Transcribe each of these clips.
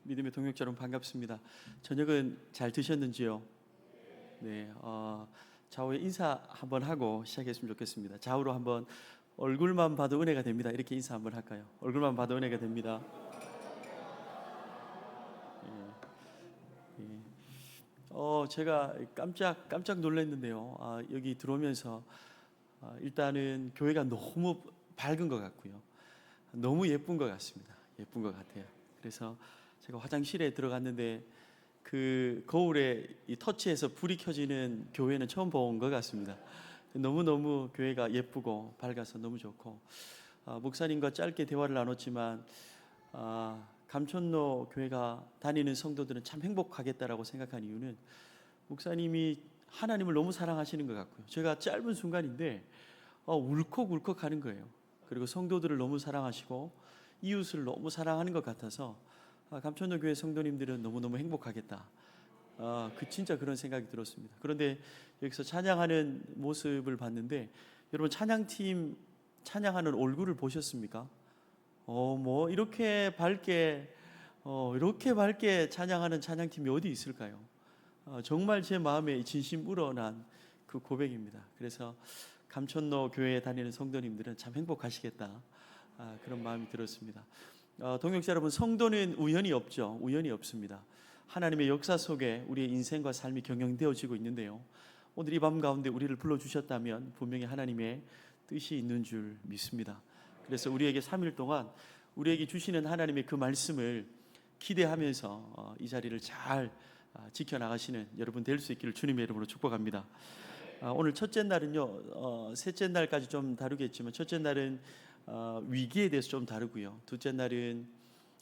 믿음의 동역자 여러분 반갑습니다. 저녁은 잘 드셨는지요? 네, 좌우에 인사 한번 하고 시작했으면 좋겠습니다. 좌우로 한번 얼굴만 봐도 은혜가 됩니다. 이렇게 인사 한번 할까요? 얼굴만 봐도 은혜가 됩니다. 예, 예. 제가 깜짝 놀랐는데요. 여기 들어오면서 일단은 교회가 너무 밝은 것 같고요. 너무 예쁜 것 같습니다. 예쁜 것 같아요. 그래서 제가 화장실에 들어갔는데 그 거울에 이 터치해서 불이 켜지는 교회는 처음 본 것 같습니다. 너무너무 교회가 예쁘고 밝아서 너무 좋고, 목사님과 짧게 대화를 나눴지만 감촌로 교회가 다니는 성도들은 참 행복하겠다라고 생각한 이유는 목사님이 하나님을 너무 사랑하시는 것 같고요. 제가 짧은 순간인데 울컥울컥 하는 거예요. 그리고 성도들을 너무 사랑하시고 이웃을 너무 사랑하는 것 같아서 감천도 교회 성도님들은 너무너무 행복하겠다. 진짜 그런 생각이 들었습니다. 그런데 여기서 찬양하는 모습을 봤는데 여러분 찬양팀 찬양하는 얼굴을 보셨습니까? 뭐 이렇게 밝게 찬양하는 찬양팀이 어디 있을까요? 정말 제 마음에 진심 우러난 그 고백입니다. 그래서 감천로 교회에 다니는 성도님들은 참 행복하시겠다. 그런 마음이 들었습니다. 동역자 여러분, 성도는 우연이 없죠. 우연이 없습니다. 하나님의 역사 속에 우리의 인생과 삶이 경영되어지고 있는데요. 오늘 이 밤 가운데 우리를 불러주셨다면 분명히 하나님의 뜻이 있는 줄 믿습니다. 그래서 우리에게 3일 동안 우리에게 주시는 하나님의 그 말씀을 기대하면서 이 자리를 잘 지켜나가시는 여러분 될 수 있기를 주님의 이름으로 축복합니다. 오늘 첫째 날은요, 셋째 날까지 좀 다루겠지만 첫째 날은 위기에 대해서 좀 다루고요, 둘째 날은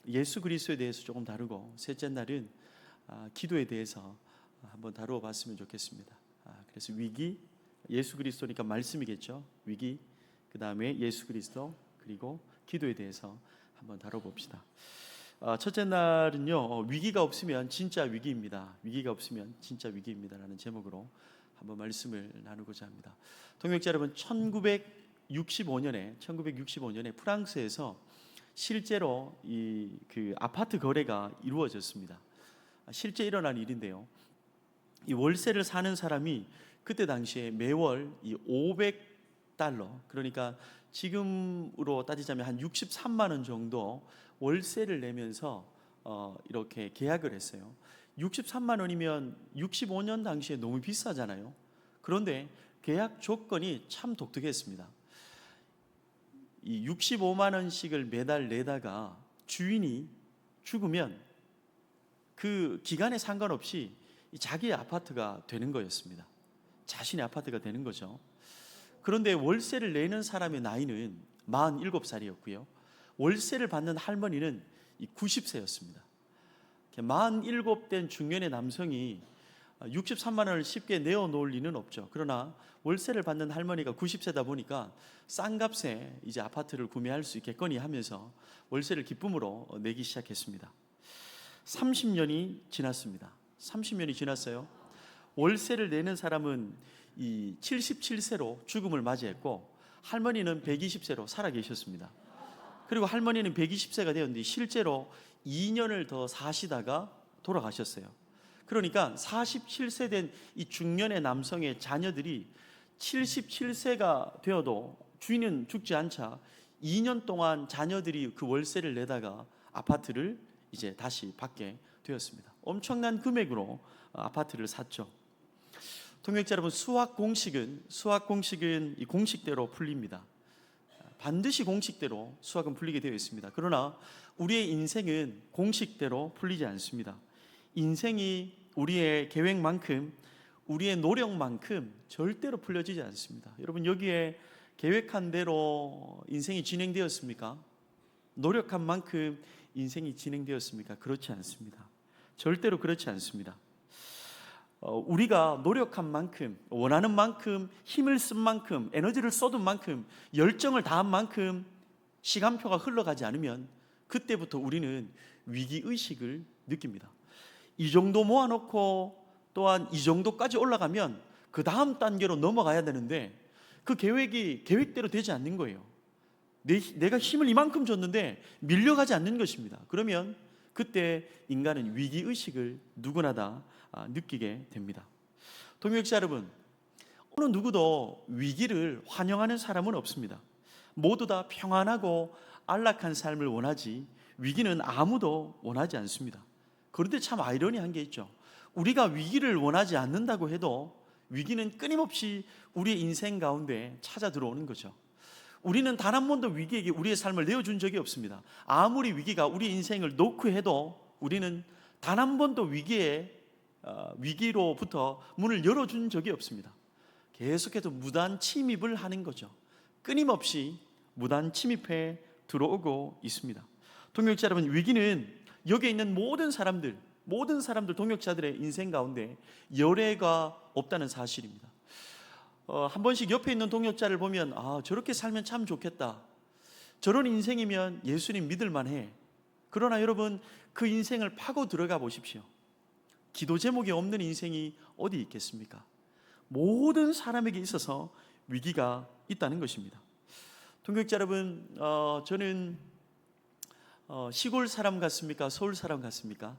예수 그리스도에 대해서 조금 다루고, 셋째 날은 기도에 대해서 한번 다루어 봤으면 좋겠습니다. 그래서 위기, 예수 그리스도니까 말씀이겠죠. 위기, 그 다음에 예수 그리스도, 그리고 기도에 대해서 한번 다뤄봅시다. 첫째 날은요, 위기가 없으면 진짜 위기입니다. 위기가 없으면 진짜 위기입니다라는 제목으로 한번 말씀을 나누고자 합니다. 동역자 여러분, 1965년에 프랑스에서 실제로 그 아파트 거래가 이루어졌습니다. 실제 일어난 일인데요. 이 월세를 사는 사람이 그때 당시에 매월 이 500달러, 그러니까 지금으로 따지자면 한 63만 원 정도 월세를 내면서 이렇게 계약을 했어요. 63만 원이면 65년 당시에 너무 비싸잖아요. 그런데 계약 조건이 참 독특했습니다. 이 65만 원씩을 매달 내다가 주인이 죽으면 그 기간에 상관없이 자기의 아파트가 되는 거였습니다. 자신의 아파트가 되는 거죠. 그런데 월세를 내는 사람의 나이는 47살이었고요. 월세를 받는 할머니는 90세였습니다. 47된 중년의 남성이 63만 원을 쉽게 내어놓을 리는 없죠. 그러나 월세를 받는 할머니가 90세다 보니까 싼 값에 이제 아파트를 구매할 수 있겠거니 하면서 월세를 기쁨으로 내기 시작했습니다. 30년이 지났습니다. 30년이 지났어요. 월세를 내는 사람은 이 77세로 죽음을 맞이했고, 할머니는 120세로 살아 계셨습니다. 그리고 할머니는 120세가 되었는데 실제로 2년을 더 사시다가 돌아가셨어요. 그러니까 47세 된 이 중년의 남성의 자녀들이 77세가 되어도 주인은 죽지 않자 2년 동안 자녀들이 그 월세를 내다가 아파트를 이제 다시 받게 되었습니다. 엄청난 금액으로 아파트를 샀죠. 동역자 여러분, 수학 공식은 이 공식대로 풀립니다. 반드시 공식대로 수학은 풀리게 되어 있습니다. 그러나 우리의 인생은 공식대로 풀리지 않습니다. 인생이 우리의 계획만큼, 우리의 노력만큼 절대로 풀려지지 않습니다. 여러분, 여기에 계획한 대로 인생이 진행되었습니까? 노력한 만큼 인생이 진행되었습니까? 그렇지 않습니다. 절대로 그렇지 않습니다. 우리가 노력한 만큼, 원하는 만큼, 힘을 쓴 만큼, 에너지를 쏟은 만큼, 열정을 다한 만큼 시간표가 흘러가지 않으면 그때부터 우리는 위기의식을 느낍니다. 이 정도 모아놓고 또한 이 정도까지 올라가면 그 다음 단계로 넘어가야 되는데 그 계획이 계획대로 되지 않는 거예요. 내가 힘을 이만큼 줬는데 밀려가지 않는 것입니다. 그러면 그때 인간은 위기의식을 누구나 다 느끼게 됩니다. 동역자 여러분, 어느 누구도 위기를 환영하는 사람은 없습니다. 모두 다 평안하고 안락한 삶을 원하지 위기는 아무도 원하지 않습니다. 그런데 참 아이러니한 게 있죠. 우리가 위기를 원하지 않는다고 해도 위기는 끊임없이 우리의 인생 가운데 찾아 들어오는 거죠. 우리는 단 한 번도 위기에게 우리의 삶을 내어준 적이 없습니다. 아무리 위기가 우리 인생을 놓고 해도 우리는 단 한 번도 위기로부터 문을 열어준 적이 없습니다. 계속해서 무단 침입을 하는 거죠. 끊임없이 무단 침입해 들어오고 있습니다. 동역자 여러분, 위기는 여기에 있는 모든 사람들 동역자들의 인생 가운데 열애가 없다는 사실입니다. 한 번씩 옆에 있는 동역자를 보면 저렇게 살면 참 좋겠다, 저런 인생이면 예수님 믿을 만해. 그러나 여러분, 그 인생을 파고 들어가 보십시오. 기도 제목이 없는 인생이 어디 있겠습니까? 모든 사람에게 있어서 위기가 있다는 것입니다. 동역자 여러분, 저는 시골 사람 같습니까? 서울 사람 같습니까?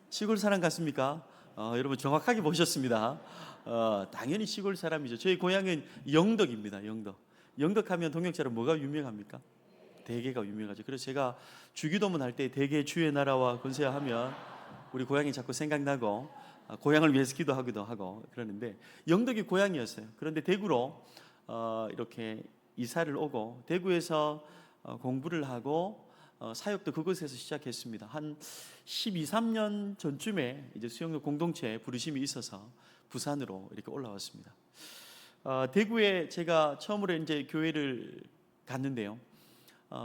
시골 사람 같습니까? 여러분 정확하게 보셨습니다. 당연히 시골 사람이죠. 저희 고향은 영덕입니다. 영덕하면 동역자로 뭐가 유명합니까? 대게가 유명하죠. 그래서 제가 주기도문 할 때 대게 주의 나라와 권세야 하면 우리 고향이 자꾸 생각나고 고향을 위해서 기도하기도 하고 그러는데, 영덕이 고향이었어요. 그런데 대구로 이렇게 이사를 오고 대구에서 공부를 하고 사역도 그곳에서 시작했습니다. 한 12, 13년 전쯤에 이제 수영로 공동체에 부르심이 있어서 부산으로 이렇게 올라왔습니다. 대구에 제가 처음으로 이제 교회를 갔는데요.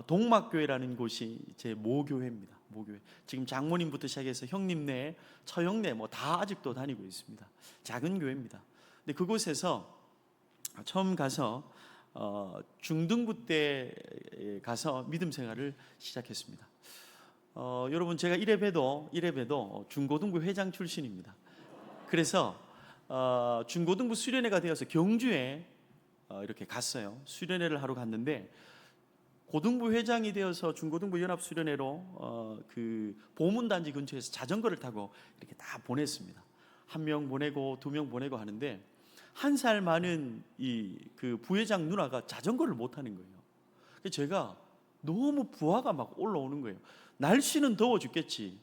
동막교회라는 곳이 제 모교회입니다. 모교회. 지금 장모님부터 시작해서 형님네, 처형네 다 아직도 다니고 있습니다. 작은 교회입니다. 근데 그곳에서 처음 가서 중등부 때 가서 믿음 생활을 시작했습니다. 여러분, 제가 이래봬도 중고등부 회장 출신입니다. 그래서 중고등부 수련회가 되어서 경주에 이렇게 갔어요. 수련회를 하러 갔는데, 고등부 회장이 되어서 중고등부 연합 수련회로 그 보문단지 근처에서 자전거를 타고 이렇게 다 보냈습니다. 1명 보내고 2명 보내고 하는데, 1살 많은 그 부회장 누나가 자전거를 못 타는 거예요. 제가 너무 부하가 막 올라오는 거예요. 날씨는 더워 죽겠지,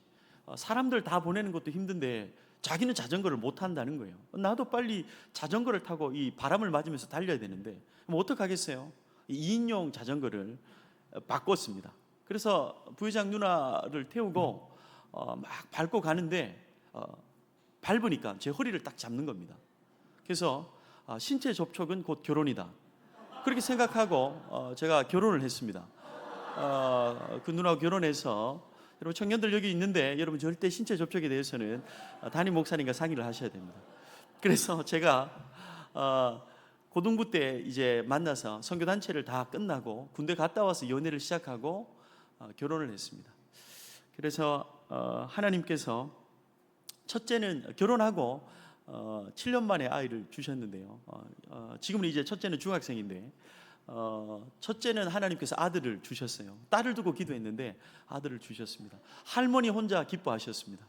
사람들 다 보내는 것도 힘든데 자기는 자전거를 못 탄다는 거예요. 나도 빨리 자전거를 타고 이 바람을 맞으면서 달려야 되는데 뭐 어떡하겠어요? 2인용 자전거를 바꿨습니다. 그래서 부회장 누나를 태우고 막 밟고 가는데 밟으니까 제 허리를 딱 잡는 겁니다. 그래서 신체 접촉은 곧 결혼이다, 그렇게 생각하고 제가 결혼을 했습니다. 그 누나하고 결혼해서, 여러분 청년들 여기 있는데 여러분 절대 신체 접촉에 대해서는 담임 목사님과 상의를 하셔야 됩니다. 그래서 제가 고등부 때 이제 만나서 선교단체를 다 끝나고 군대 갔다 와서 연애를 시작하고 결혼을 했습니다. 그래서 하나님께서 첫째는 결혼하고 7년 만에 아이를 주셨는데요. 지금은 이제 첫째는 중학생인데, 첫째는 하나님께서 아들을 주셨어요. 딸을 두고 기도했는데 아들을 주셨습니다. 할머니 혼자 기뻐하셨습니다.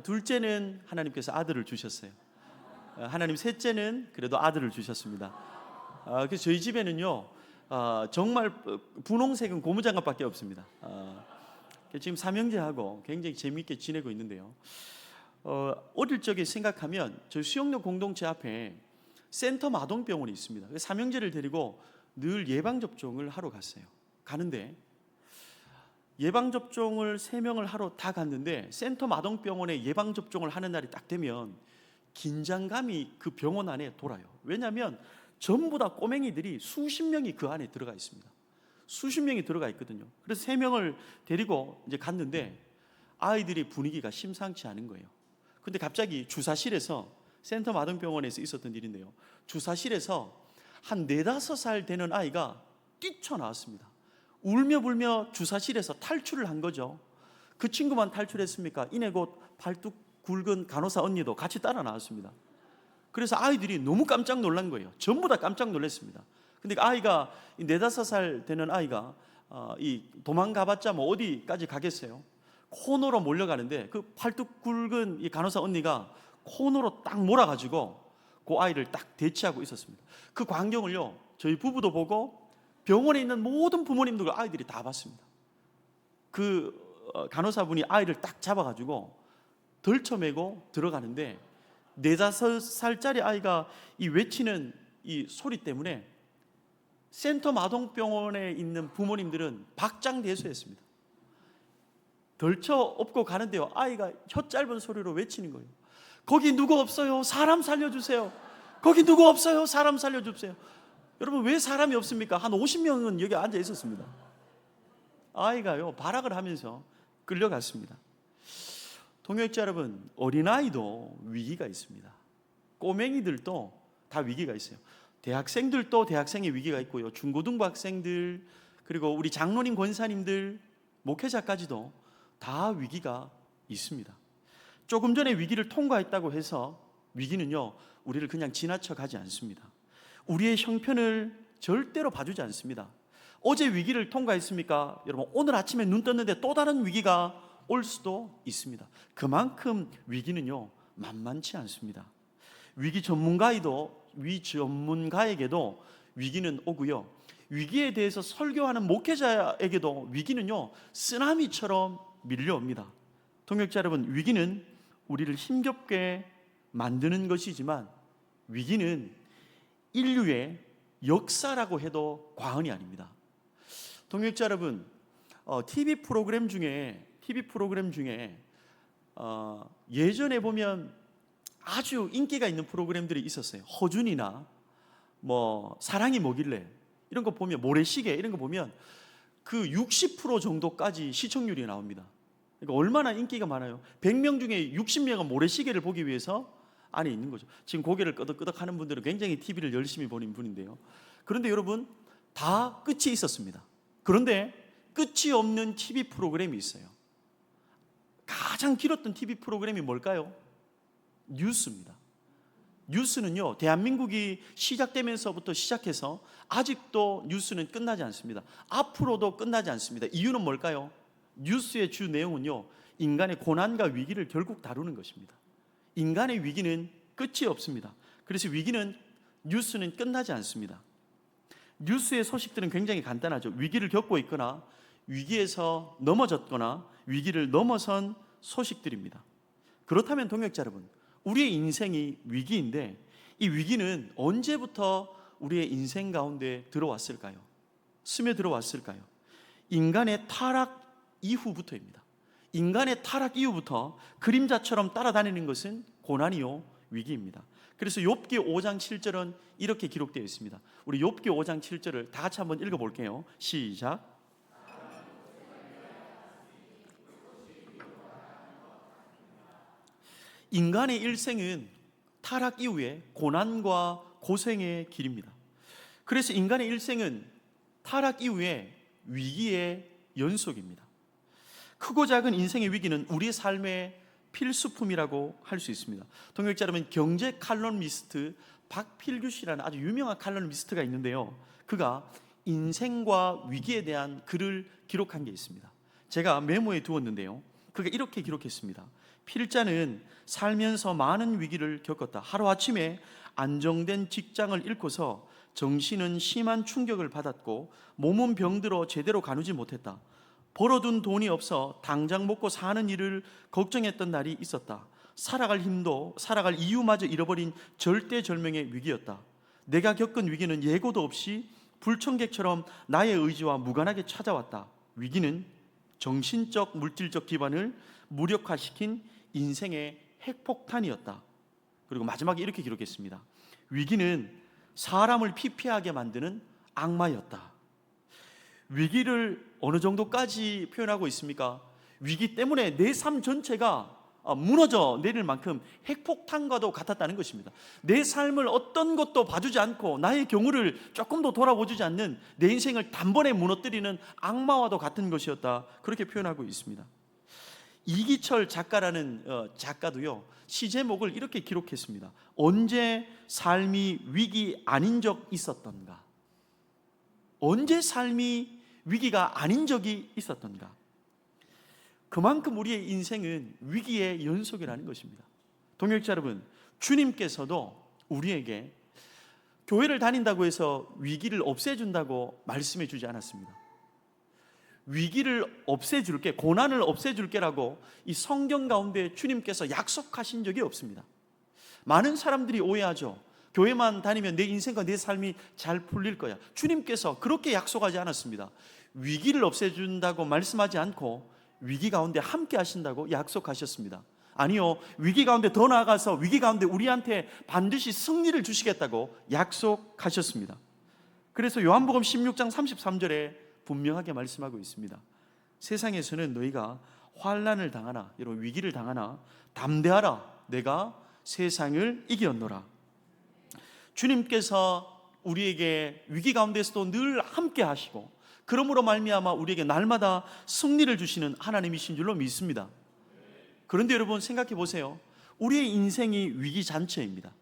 둘째는 하나님께서 아들을 주셨어요. 하나님 셋째는 그래도 아들을 주셨습니다. 그래서 저희 집에는요 정말 분홍색은 고무장갑밖에 없습니다. 지금 삼형제하고 굉장히 재미있게 지내고 있는데요. 어릴 적에 생각하면 저희 수영로 공동체 앞에 센터 마동병원이 있습니다. 삼형제를 데리고 늘 예방접종을 하러 갔어요. 가는데 예방접종을 3명을 하러 다 갔는데, 센터 마동병원에 예방접종을 하는 날이 딱 되면 긴장감이 그 병원 안에 돌아요. 왜냐하면 전부 다 꼬맹이들이 수십 명이 그 안에 들어가 있습니다. 수십 명이 들어가 있거든요. 그래서 3명을 데리고 이제 갔는데 아이들이 분위기가 심상치 않은 거예요. 근데 갑자기 주사실에서, 센터 마동병원에서 있었던 일인데요, 주사실에서 한 4, 5살 되는 아이가 뛰쳐나왔습니다. 울며 불며 주사실에서 탈출을 한 거죠. 그 친구만 탈출했습니까? 이내 곧 발뚝 굵은 간호사 언니도 같이 따라 나왔습니다. 그래서 아이들이 너무 깜짝 놀란 거예요. 전부 다 깜짝 놀랐습니다. 근데 아이가 4, 5살 되는 아이가 이 도망가봤자 뭐 어디까지 가겠어요? 코너로 몰려가는데 그 팔뚝 굵은 이 간호사 언니가 코너로 딱 몰아가지고 그 아이를 딱 대치하고 있었습니다. 그 광경을요, 저희 부부도 보고 병원에 있는 모든 부모님들과 아이들이 다 봤습니다. 그 간호사분이 아이를 딱 잡아가지고 덜쳐매고 들어가는데 4-5살짜리 아이가 이 외치는 이 소리 때문에 센터 마동병원에 있는 부모님들은 박장대소했습니다. 덜쳐 업고 가는데요, 아이가 혀 짧은 소리로 외치는 거예요. 거기 누구 없어요? 사람 살려주세요. 거기 누구 없어요? 사람 살려주세요. 여러분, 왜 사람이 없습니까? 한 50명은 여기 앉아 있었습니다. 아이가요, 발악을 하면서 끌려갔습니다. 동역자 여러분, 어린아이도 위기가 있습니다. 꼬맹이들도 다 위기가 있어요. 대학생들도 대학생의 위기가 있고요, 중고등부 학생들, 그리고 우리 장로님, 권사님들, 목회자까지도 다 위기가 있습니다. 조금 전에 위기를 통과했다고 해서 위기는요, 우리를 그냥 지나쳐 가지 않습니다. 우리의 형편을 절대로 봐주지 않습니다. 어제 위기를 통과했습니까? 여러분, 오늘 아침에 눈 떴는데 또 다른 위기가 올 수도 있습니다. 그만큼 위기는요, 만만치 않습니다. 위기 전문가에게도 위기는 오고요, 위기에 대해서 설교하는 목회자에게도 위기는요, 쓰나미처럼 밀려옵니다. 동역자 여러분, 위기는 우리를 힘겹게 만드는 것이지만 위기는 인류의 역사라고 해도 과언이 아닙니다. 동역자 여러분, TV 프로그램 중에 예전에 보면 아주 인기가 있는 프로그램들이 있었어요. 허준이나 뭐 사랑이 뭐길래 이런 거 보면, 모래시계 이런 거 보면 그 60% 정도까지 시청률이 나옵니다. 그러니까 얼마나 인기가 많아요. 100명 중에 60명은 모래시계를 보기 위해서 안에 있는 거죠. 지금 고개를 끄덕끄덕 하는 분들은 굉장히 TV를 열심히 보는 분인데요. 그런데 여러분, 다 끝이 있었습니다. 그런데 끝이 없는 TV 프로그램이 있어요. 가장 길었던 TV 프로그램이 뭘까요? 뉴스입니다. 뉴스는요, 대한민국이 시작되면서부터 시작해서 아직도 뉴스는 끝나지 않습니다. 앞으로도 끝나지 않습니다. 이유는 뭘까요? 뉴스의 주 내용은요, 인간의 고난과 위기를 결국 다루는 것입니다. 인간의 위기는 끝이 없습니다. 그래서 뉴스는 끝나지 않습니다. 뉴스의 소식들은 굉장히 간단하죠. 위기를 겪고 있거나 위기에서 넘어졌거나 위기를 넘어선 소식들입니다. 그렇다면 동역자 여러분, 우리의 인생이 위기인데 이 위기는 언제부터 우리의 인생 가운데 들어왔을까요? 스며들어왔을까요? 인간의 타락 이후부터입니다. 인간의 타락 이후부터 그림자처럼 따라다니는 것은 고난이요, 위기입니다. 그래서 욥기 5장 7절은 이렇게 기록되어 있습니다. 우리 욥기 5장 7절을 다 같이 한번 읽어볼게요. 시작. 인간의 일생은 타락 이후에 고난과 고생의 길입니다. 그래서 인간의 일생은 타락 이후에 위기의 연속입니다. 크고 작은 인생의 위기는 우리의 삶의 필수품이라고 할 수 있습니다. 동역자 여러분, 경제 칼럼니스트 박필규 씨라는 아주 유명한 칼럼니스트가 있는데요, 그가 인생과 위기에 대한 글을 기록한 게 있습니다. 제가 메모에 두었는데요, 그가 이렇게 기록했습니다. 필자는 살면서 많은 위기를 겪었다. 하루아침에 안정된 직장을 잃고서 정신은 심한 충격을 받았고 몸은 병들어 제대로 가누지 못했다. 벌어둔 돈이 없어 당장 먹고 사는 일을 걱정했던 날이 있었다. 살아갈 힘도 살아갈 이유마저 잃어버린 절대절명의 위기였다. 내가 겪은 위기는 예고도 없이 불청객처럼 나의 의지와 무관하게 찾아왔다. 위기는 정신적 물질적 기반을 무력화시킨 인생의 핵폭탄이었다. 그리고 마지막에 이렇게 기록했습니다. 위기는 사람을 피폐하게 만드는 악마였다. 위기를 어느 정도까지 표현하고 있습니까? 위기 때문에 내 삶 전체가 무너져 내릴 만큼 핵폭탄과도 같았다는 것입니다. 내 삶을 어떤 것도 봐주지 않고 나의 경우를 조금도 돌아보지 않는 내 인생을 단번에 무너뜨리는 악마와도 같은 것이었다. 그렇게 표현하고 있습니다. 이기철 작가라는 작가도요, 시 제목을 이렇게 기록했습니다. 언제 삶이 위기 아닌 적 있었던가? 언제 삶이 위기가 아닌 적이 있었던가? 그만큼 우리의 인생은 위기의 연속이라는 것입니다. 동역자 여러분, 주님께서도 우리에게 교회를 다닌다고 해서 위기를 없애준다고 말씀해 주지 않았습니다. 위기를 없애줄게, 고난을 없애줄게라고 이 성경 가운데 주님께서 약속하신 적이 없습니다. 많은 사람들이 오해하죠. 교회만 다니면 내 인생과 내 삶이 잘 풀릴 거야. 주님께서 그렇게 약속하지 않았습니다. 위기를 없애준다고 말씀하지 않고 위기 가운데 함께 하신다고 약속하셨습니다. 아니요, 위기 가운데 더 나아가서 위기 가운데 우리한테 반드시 승리를 주시겠다고 약속하셨습니다. 그래서 요한복음 16장 33절에 분명하게 말씀하고 있습니다. 세상에서는 너희가 환난을 당하나, 여러분 위기를 당하나 담대하라, 내가 세상을 이겼노라. 주님께서 우리에게 위기 가운데서도 늘 함께 하시고, 그러므로 말미암아 우리에게 날마다 승리를 주시는 하나님이신 줄로 믿습니다. 그런데 여러분 생각해 보세요. 우리의 인생이 위기 잔처입니다.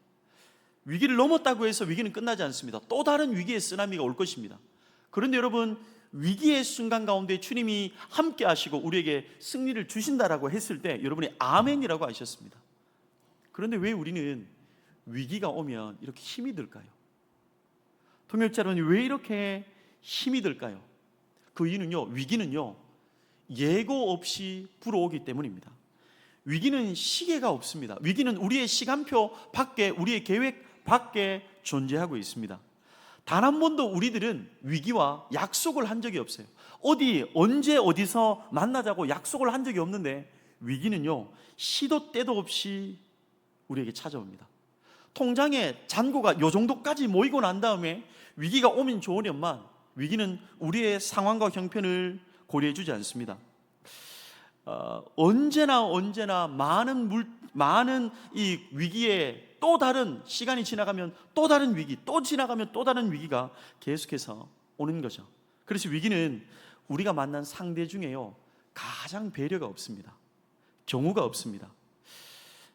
위기를 넘었다고 해서 위기는 끝나지 않습니다. 또 다른 위기의 쓰나미가 올 것입니다. 그런데 여러분, 위기의 순간 가운데 주님이 함께 하시고 우리에게 승리를 주신다라고 했을 때 여러분이 아멘이라고 하셨습니다. 그런데 왜 우리는 위기가 오면 이렇게 힘이 들까요? 통역자 여러분, 왜 이렇게 힘이 들까요? 그 이유는요, 위기는요 예고 없이 불어오기 때문입니다. 위기는 시계가 없습니다. 위기는 우리의 시간표 밖에, 우리의 계획 밖에 존재하고 있습니다. 단 한 번도 우리들은 위기와 약속을 한 적이 없어요. 어디, 언제, 어디서 만나자고 약속을 한 적이 없는데 위기는요 시도 때도 없이 우리에게 찾아옵니다. 통장에 잔고가 요 정도까지 모이고 난 다음에 위기가 오면 좋으련만 위기는 우리의 상황과 형편을 고려해 주지 않습니다. 언제나 많은 이 위기에 또 다른 시간이 지나가면 또 다른 위기, 또 지나가면 또 다른 위기가 계속해서 오는 거죠. 그래서 위기는 우리가 만난 상대 중에요 가장 배려가 없습니다. 경우가 없습니다.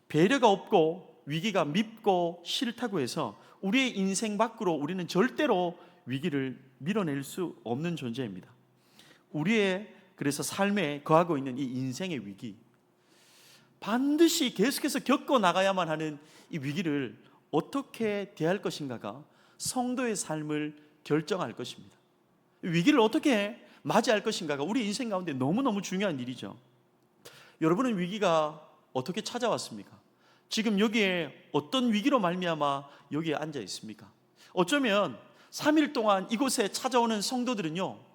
배려가 없고 위기가 밉고 싫다고 해서 우리의 인생 밖으로 우리는 절대로 위기를 밀어낼 수 없는 존재입니다. 우리의 그래서 삶에 거하고 있는 이 인생의 위기, 반드시 계속해서 겪어 나가야만 하는 이 위기를 어떻게 대할 것인가가 성도의 삶을 결정할 것입니다. 위기를 어떻게 맞이할 것인가가 우리 인생 가운데 너무너무 중요한 일이죠. 여러분은 위기가 어떻게 찾아왔습니까? 지금 여기에 어떤 위기로 말미암아 여기에 앉아 있습니까? 어쩌면 3일 동안 이곳에 찾아오는 성도들은요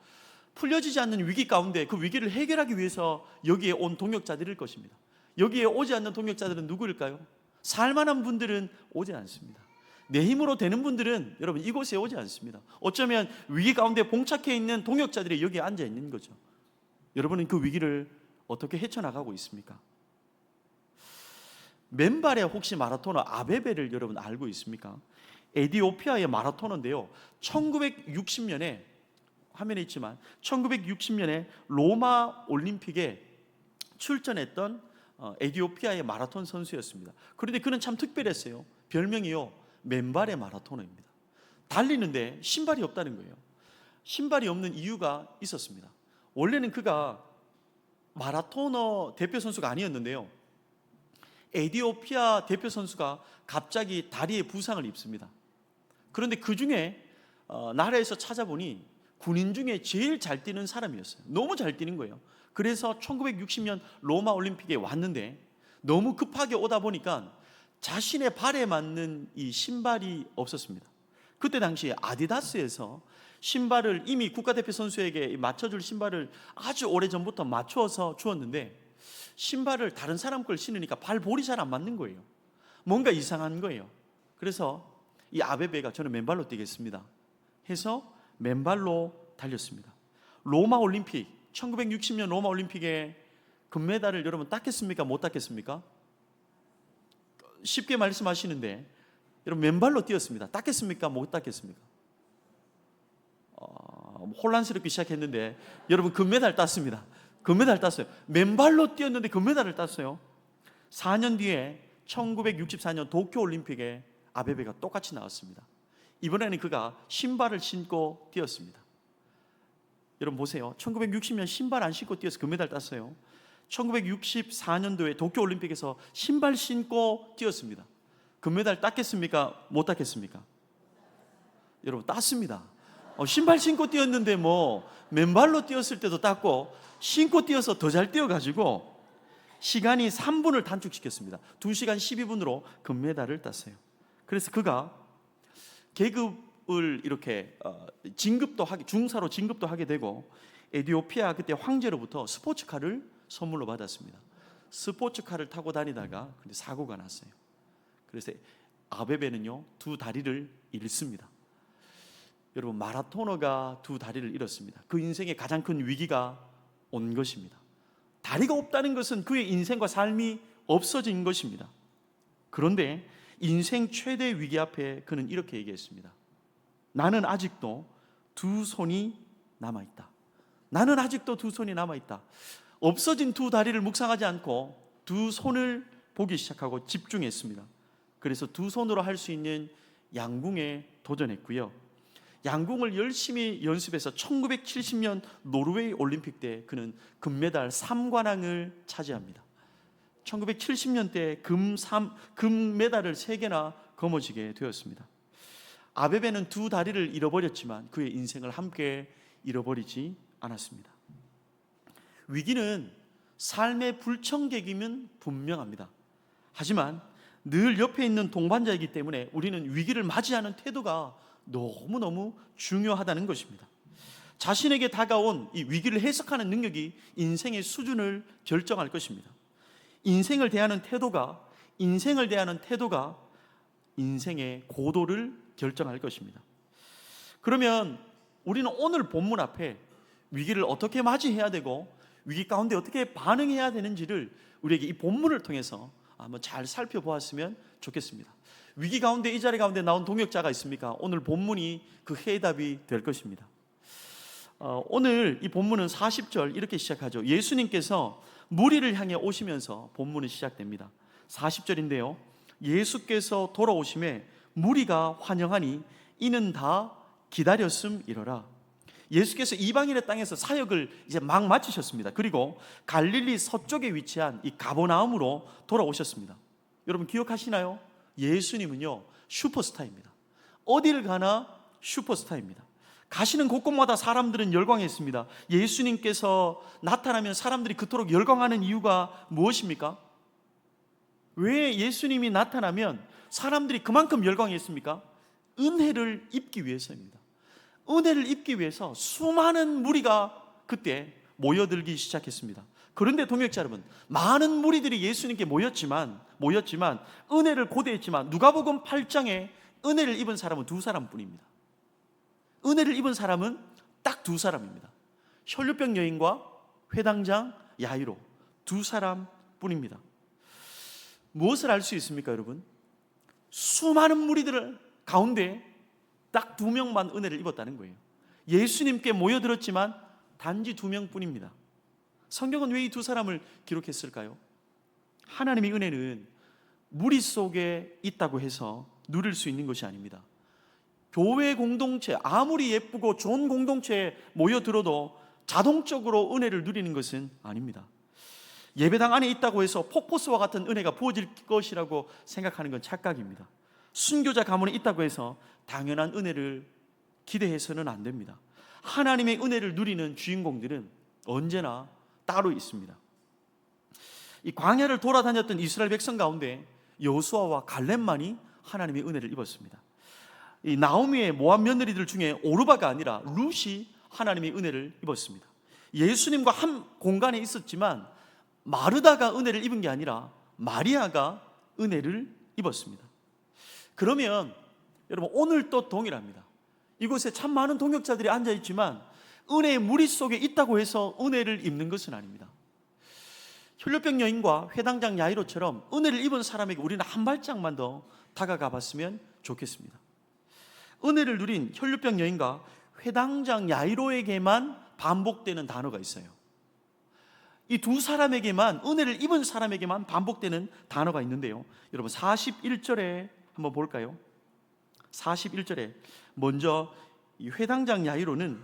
풀려지지 않는 위기 가운데 그 위기를 해결하기 위해서 여기에 온 동역자들일 것입니다. 여기에 오지 않는 동역자들은 누구일까요? 살만한 분들은 오지 않습니다. 내 힘으로 되는 분들은 여러분 이곳에 오지 않습니다. 어쩌면 위기 가운데 봉착해 있는 동역자들이 여기에 앉아 있는 거죠. 여러분은 그 위기를 어떻게 헤쳐나가고 있습니까? 맨발의 혹시 마라토너 아베베를 여러분 알고 있습니까? 에티오피아의 마라토너인데요 1960년에 화면에 있지만 1960년에 로마 올림픽에 출전했던 에티오피아의 마라톤 선수였습니다. 그런데 그는 참 특별했어요. 별명이요 맨발의 마라토너입니다. 달리는데 신발이 없다는 거예요. 신발이 없는 이유가 있었습니다. 원래는 그가 마라토너 대표 선수가 아니었는데요 에티오피아 대표 선수가 갑자기 다리에 부상을 입습니다. 그런데 그 중에 나라에서 찾아보니 군인 중에 제일 잘 뛰는 사람이었어요. 너무 잘 뛰는 거예요. 그래서 1960년 로마 올림픽에 왔는데 너무 급하게 오다 보니까 자신의 발에 맞는 이 신발이 없었습니다. 그때 당시에 아디다스에서 신발을 이미 국가대표 선수에게 맞춰줄 신발을 아주 오래전부터 맞추어서 주었는데 신발을 다른 사람 걸 신으니까 발볼이 잘 안 맞는 거예요. 뭔가 이상한 거예요. 그래서 이 아베베가 저는 맨발로 뛰겠습니다 해서 맨발로 달렸습니다. 로마 올림픽 1960년 로마 올림픽에 금메달을 여러분 땄겠습니까? 못 땄겠습니까? 쉽게 말씀하시는데 여러분 맨발로 뛰었습니다. 땄겠습니까? 못 땄겠습니까? 혼란스럽게 시작했는데 여러분 금메달 땄습니다. 금메달 땄어요. 맨발로 뛰었는데 금메달을 땄어요. 4년 뒤에 1964년 도쿄올림픽에 아베베가 똑같이 나왔습니다. 이번에는 그가 신발을 신고 뛰었습니다. 여러분 보세요. 1960년 신발 안 신고 뛰어서 금메달 땄어요. 1964년도에 도쿄올림픽에서 신발 신고 뛰었습니다. 금메달 땄겠습니까? 못 땄겠습니까? 여러분 땄습니다. 신발 신고 뛰었는데 뭐 맨발로 뛰었을 때도 땄고 신고 뛰어서 더 잘 뛰어가지고 시간이 3분을 단축시켰습니다. 2시간 12분으로 금메달을 땄어요. 그래서 그가 계급을 이렇게 중사로 진급도 하게 되고 에티오피아 그때 황제로부터 스포츠카를 선물로 받았습니다. 스포츠카를 타고 다니다가 근데 사고가 났어요. 그래서 아베베는요 2다리를 잃습니다. 여러분 마라토너가 2다리를 잃었습니다. 그 인생의 가장 큰 위기가 온 것입니다. 다리가 없다는 것은 그의 인생과 삶이 없어진 것입니다. 그런데 인생 최대 위기 앞에 그는 이렇게 얘기했습니다. 나는 아직도 2손이 남아있다. 나는 아직도 2손이 남아있다. 없어진 2다리를 묵상하지 않고 2손을 보기 시작하고 집중했습니다. 그래서 2손으로 할 수 있는 양궁에 도전했고요. 양궁을 열심히 연습해서 1970년 노르웨이 올림픽 때 그는 금메달 3관왕을 차지합니다. 1970년 때 금메달을 3개나 거머쥐게 되었습니다. 아베베는 2다리를 잃어버렸지만 그의 인생을 함께 잃어버리지 않았습니다. 위기는 삶의 불청객이면 분명합니다. 하지만 늘 옆에 있는 동반자이기 때문에 우리는 위기를 맞이하는 태도가 너무너무 중요하다는 것입니다. 자신에게 다가온 이 위기를 해석하는 능력이 인생의 수준을 결정할 것입니다. 인생을 대하는 태도가 인생의 고도를 결정할 것입니다. 그러면 우리는 오늘 본문 앞에 위기를 어떻게 맞이해야 되고 위기 가운데 어떻게 반응해야 되는지를 우리에게 이 본문을 통해서 한번 잘 살펴보았으면 좋겠습니다. 위기 가운데 이 자리 가운데 나온 동역자가 있습니까? 오늘 본문이 그 해답이 될 것입니다. 오늘 이 본문은 40절 이렇게 시작하죠. 예수님께서 무리를 향해 오시면서 본문이 시작됩니다. 40절인데요. 예수께서 돌아오심에 무리가 환영하니 이는 다 기다렸음이로라. 예수께서 이방인의 땅에서 사역을 이제 막 마치셨습니다. 그리고 갈릴리 서쪽에 위치한 이 가버나움으로 돌아오셨습니다. 여러분 기억하시나요? 예수님은요 슈퍼스타입니다. 어디를 가나 슈퍼스타입니다. 가시는 곳곳마다 사람들은 열광했습니다. 예수님께서 나타나면 사람들이 그토록 열광하는 이유가 무엇입니까? 왜 예수님이 나타나면 사람들이 그만큼 열광했습니까? 은혜를 입기 위해서입니다. 은혜를 입기 위해서 수많은 무리가 그때 모여들기 시작했습니다. 그런데 동역자 여러분, 많은 무리들이 예수님께 모였지만 은혜를 고대했지만 누가복음 8장에 은혜를 입은 사람은 2사람뿐입니다. 은혜를 입은 사람은 딱 2사람입니다. 혈류병 여인과 회당장 야이로 2사람뿐입니다. 무엇을 알 수 있습니까, 여러분? 수많은 무리들 가운데 딱 2명만 은혜를 입었다는 거예요. 예수님께 모여들었지만 단지 2명뿐입니다. 성경은 왜 이 2사람을 기록했을까요? 하나님의 은혜는 무리 속에 있다고 해서 누릴 수 있는 것이 아닙니다. 교회 공동체, 아무리 예쁘고 좋은 공동체에 모여들어도 자동적으로 은혜를 누리는 것은 아닙니다. 예배당 안에 있다고 해서 폭포수와 같은 은혜가 부어질 것이라고 생각하는 건 착각입니다. 순교자 가문에 있다고 해서 당연한 은혜를 기대해서는 안 됩니다. 하나님의 은혜를 누리는 주인공들은 언제나 따로 있습니다. 이 광야를 돌아다녔던 이스라엘 백성 가운데 여호수아와 갈렙만이 하나님의 은혜를 입었습니다. 이 나오미의 모압 며느리들 중에 오르바가 아니라 룻이 하나님의 은혜를 입었습니다. 예수님과 한 공간에 있었지만 마르다가 은혜를 입은 게 아니라 마리아가 은혜를 입었습니다. 그러면 여러분 오늘 또 동일합니다. 이곳에 참 많은 동역자들이 앉아있지만 은혜의 무리 속에 있다고 해서 은혜를 입는 것은 아닙니다. 혈류병 여인과 회당장 야이로처럼 은혜를 입은 사람에게 우리는 한 발짝만 더 다가가 봤으면 좋겠습니다. 은혜를 누린 혈류병 여인과 회당장 야이로에게만 반복되는 단어가 있어요. 이 2사람에게만, 은혜를 입은 사람에게만 반복되는 단어가 있는데요. 여러분 41절에 한번 볼까요? 41절에 먼저 이 회당장 야이로는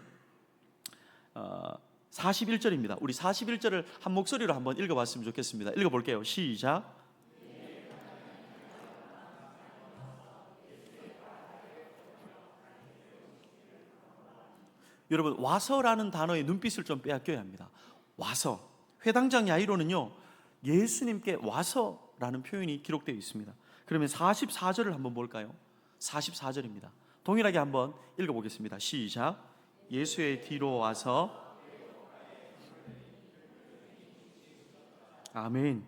41절입니다. 우리 41절을 한 목소리로 한번 읽어봤으면 좋겠습니다. 읽어볼게요. 시작. 여러분, 와서라는 단어의 눈빛을 좀 빼앗겨야 합니다. 와서. 회당장 야이로는요, 예수님께 와서라는 표현이 기록되어 있습니다. 그러면 44절을 한번 볼까요? 44절입니다. 동일하게 한번 읽어보겠습니다. 시작. 예수의 뒤로 와서. 아멘.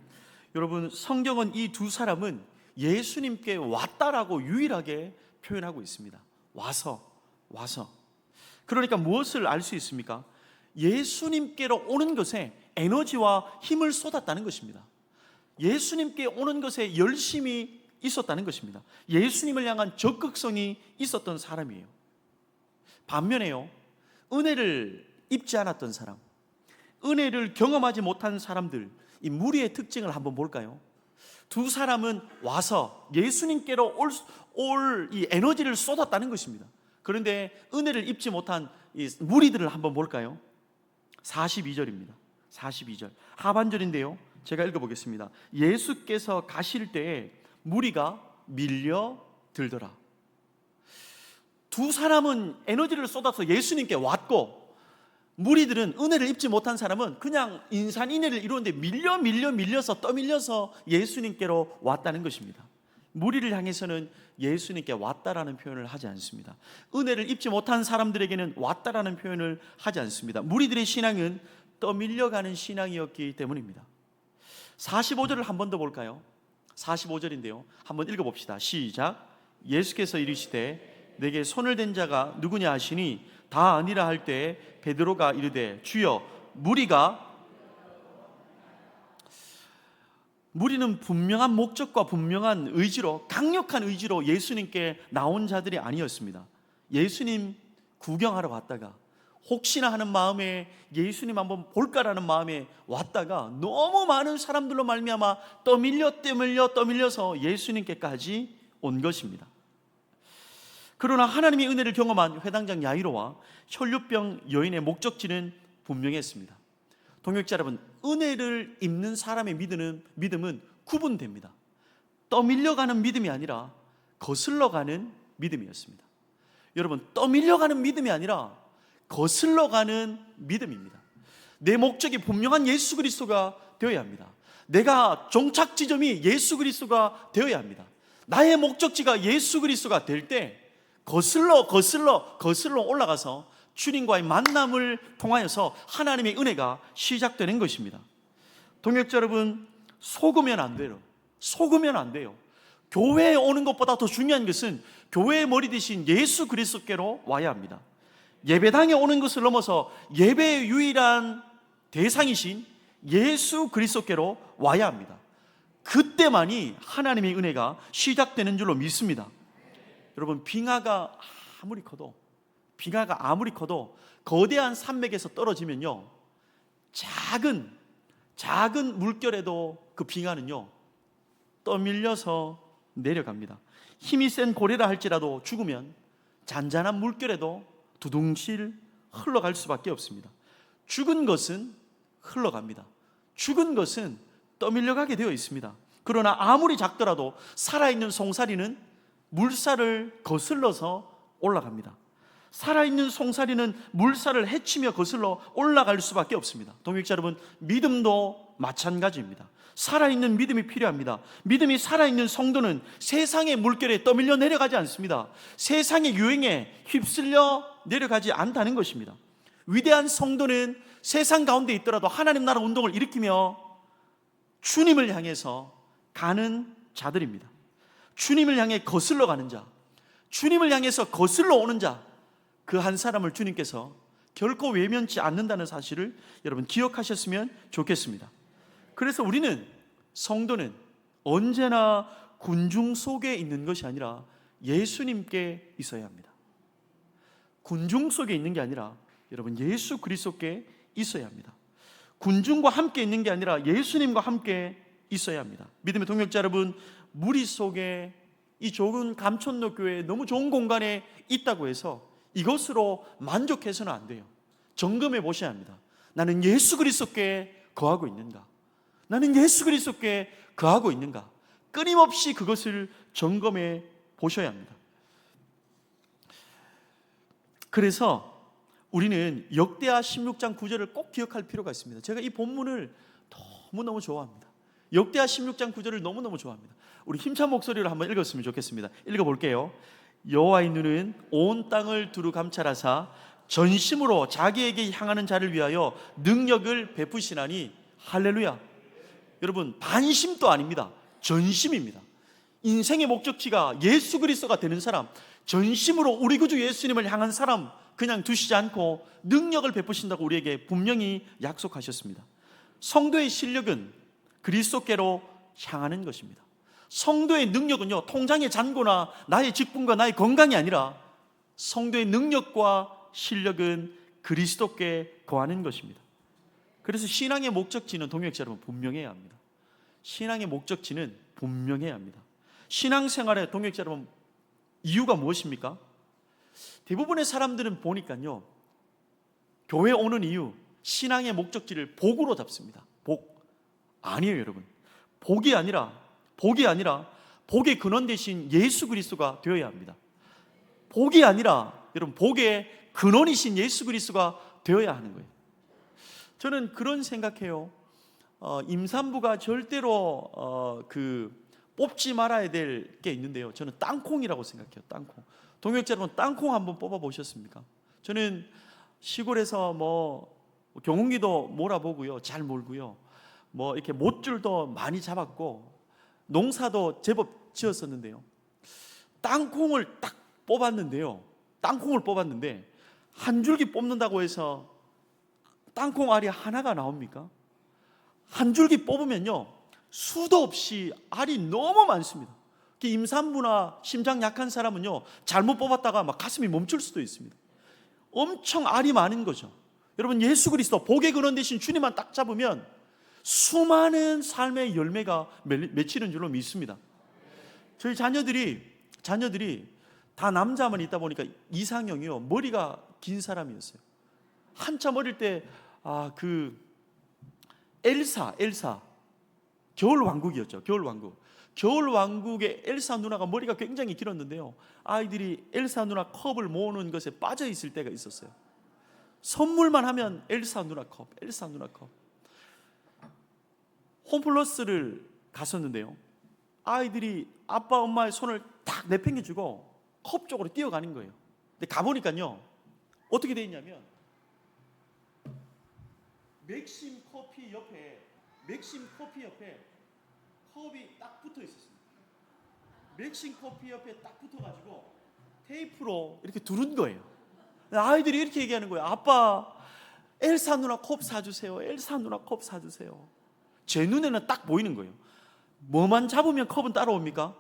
여러분, 성경은 이 두 사람은 예수님께 왔다라고 유일하게 표현하고 있습니다. 와서. 그러니까 무엇을 알 수 있습니까? 예수님께로 오는 것에 에너지와 힘을 쏟았다는 것입니다. 예수님께 오는 것에 열심이 있었다는 것입니다. 예수님을 향한 적극성이 있었던 사람이에요. 반면에요, 은혜를 입지 않았던 사람, 은혜를 경험하지 못한 사람들, 이 무리의 특징을 한번 볼까요? 두 사람은 와서 예수님께로 올 이 에너지를 쏟았다는 것입니다. 그런데 은혜를 입지 못한 이 무리들을 한번 볼까요? 42절입니다. 42절 하반절인데요, 제가 읽어보겠습니다. 예수께서 가실 때에 무리가 밀려들더라. 두 사람은 에너지를 쏟아서 예수님께 왔고, 무리들은 은혜를 입지 못한 사람은 그냥 인산인해를 이루는데 밀려서 떠밀려서 예수님께로 왔다는 것입니다. 무리를 향해서는 예수님께 왔다라는 표현을 하지 않습니다. 은혜를 입지 못한 사람들에게는 왔다라는 표현을 하지 않습니다. 무리들의 신앙은 떠밀려가는 신앙이었기 때문입니다. 45절을 한 번 더 볼까요? 45절인데요, 한번 읽어봅시다. 시작. 예수께서 이르시되 내게 손을 댄 자가 누구냐 하시니 다 아니라 할 때 베드로가 이르되 주여, 무리는 분명한 목적과 분명한 의지로, 강력한 의지로 예수님께 나온 자들이 아니었습니다. 예수님 구경하러 왔다가, 혹시나 하는 마음에 예수님 한번 볼까라는 마음에 왔다가 너무 많은 사람들로 말미암아 떠밀려서 예수님께까지 온 것입니다. 그러나 하나님의 은혜를 경험한 회당장 야이로와 혈류병 여인의 목적지는 분명했습니다. 동역자 여러분, 은혜를 입는 사람의 믿음은 구분됩니다. 떠밀려가는 믿음이 아니라 거슬러가는 믿음이었습니다. 여러분, 떠밀려가는 믿음이 아니라 거슬러가는 믿음입니다. 내 목적이 분명한 예수 그리스도가 되어야 합니다. 내가 종착 지점이 예수 그리스도가 되어야 합니다. 나의 목적지가 예수 그리스도가 될 때 거슬러 올라가서 주님과의 만남을 통하여서 하나님의 은혜가 시작되는 것입니다. 동역자 여러분, 속으면 안 돼요. 교회에 오는 것보다 더 중요한 것은 교회의 머리 대신 예수 그리스도께로 와야 합니다. 예배당에 오는 것을 넘어서 예배의 유일한 대상이신 예수 그리스도께로 와야 합니다. 그때만이 하나님의 은혜가 시작되는 줄로 믿습니다. 여러분, 빙하가 아무리 커도 거대한 산맥에서 떨어지면요, 작은 물결에도 그 빙하는요 떠밀려서 내려갑니다. 힘이 센 고래라 할지라도 죽으면 잔잔한 물결에도 두둥실 흘러갈 수밖에 없습니다. 죽은 것은 흘러갑니다. 죽은 것은 떠밀려가게 되어 있습니다. 그러나 아무리 작더라도 살아있는 송사리는 물살을 거슬러서 올라갑니다. 살아있는 송사리는 물살을 헤치며 거슬러 올라갈 수밖에 없습니다. 동역자 여러분, 믿음도 마찬가지입니다. 살아있는 믿음이 필요합니다. 믿음이 살아있는 성도는 세상의 물결에 떠밀려 내려가지 않습니다. 세상의 유행에 휩쓸려 내려가지 않다는 것입니다. 위대한 성도는 세상 가운데 있더라도 하나님 나라 운동을 일으키며 주님을 향해서 가는 자들입니다. 주님을 향해 거슬러 가는 자, 주님을 향해서 거슬러 오는 자, 그 한 사람을 주님께서 결코 외면치 않는다는 사실을 여러분 기억하셨으면 좋겠습니다. 그래서 우리는, 성도는 언제나 군중 속에 있는 것이 아니라 예수님께 있어야 합니다. 군중 속에 있는 게 아니라 여러분 예수 그리스도께 있어야 합니다. 군중과 함께 있는 게 아니라 예수님과 함께 있어야 합니다. 믿음의 동역자 여러분, 무리 속에 이 좁은 감촌로 교회에 너무 좋은 공간에 있다고 해서 이것으로 만족해서는 안 돼요. 점검해 보셔야 합니다. 나는 예수 그리스도께 거하고 있는가? 나는 예수 그리스도께 거하고 있는가? 끊임없이 그것을 점검해 보셔야 합니다. 그래서 우리는 역대하 16장 9절을 꼭 기억할 필요가 있습니다. 제가 이 본문을 너무너무 좋아합니다. 역대하 16장 9절을 너무너무 좋아합니다. 우리 힘찬 목소리로 한번 읽었으면 좋겠습니다. 읽어볼게요. 여호와의 눈은 온 땅을 두루 감찰하사 전심으로 자기에게 향하는 자를 위하여 능력을 베푸시나니. 할렐루야. 여러분, 반심도 아닙니다. 전심입니다. 인생의 목적지가 예수 그리스도가 되는 사람, 전심으로 우리 구주 예수님을 향한 사람 그냥 두시지 않고 능력을 베푸신다고 우리에게 분명히 약속하셨습니다. 성도의 실력은 그리스도께로 향하는 것입니다. 성도의 능력은요, 통장의 잔고나 나의 직분과 나의 건강이 아니라 성도의 능력과 실력은 그리스도께 거하는 것입니다. 그래서 신앙의 목적지는 동역자 여러분 분명해야 합니다. 신앙의 목적지는 분명해야 합니다. 신앙생활의 동역자 여러분 이유가 무엇입니까? 대부분의 사람들은 보니까요, 교회 오는 이유, 신앙의 목적지를 복으로 잡습니다. 복. 아니에요, 여러분. 복이 아니라 복의 근원 대신 예수 그리스도가 되어야 합니다. 복이 아니라 여러분, 복의 근원이신 예수 그리스도가 되어야 하는 거예요. 저는 그런 생각해요. 임산부가 절대로 뽑지 말아야 될 게 있는데요. 저는 땅콩이라고 생각해요. 땅콩. 동역자 여러분, 땅콩 한번 뽑아 보셨습니까? 저는 시골에서 경운기도 몰아보고요, 잘 몰고요, 이렇게 못줄도 많이 잡았고 농사도 제법 지었었는데요. 땅콩을 딱 뽑았는데요. 땅콩을 뽑았는데 한 줄기 뽑는다고 해서 땅콩 알이 하나가 나옵니까? 한 줄기 뽑으면요, 수도 없이 알이 너무 많습니다. 임산부나 심장 약한 사람은요, 잘못 뽑았다가 막 가슴이 멈출 수도 있습니다. 엄청 알이 많은 거죠. 여러분, 예수 그리스도 복의 근원 되신 주님만 딱 잡으면 수많은 삶의 열매가 맺히는 줄로 믿습니다. 저희 자녀들이 다 남자만 있다 보니까 이상형이요, 머리가 긴 사람이었어요. 한참 어릴 때 엘사 겨울왕국이었죠. 겨울왕국의 엘사 누나가 머리가 굉장히 길었는데요, 아이들이 엘사 누나 컵을 모으는 것에 빠져 있을 때가 있었어요. 선물만 하면 엘사 누나 컵. 홈플러스를 갔었는데요, 아이들이 아빠 엄마의 손을 딱 내팽개주고 컵 쪽으로 뛰어가는 거예요. 근데 가보니까요, 어떻게 돼 있냐면 맥심 커피 옆에 컵이 딱 붙어 있었습니다. 맥심 커피 옆에 딱 붙어가지고 테이프로 이렇게 두른 거예요. 아이들이 이렇게 얘기하는 거예요. 아빠, 엘사 누나 컵 사주세요. 제 눈에는 딱 보이는 거예요. 뭐만 잡으면 컵은 따라옵니까?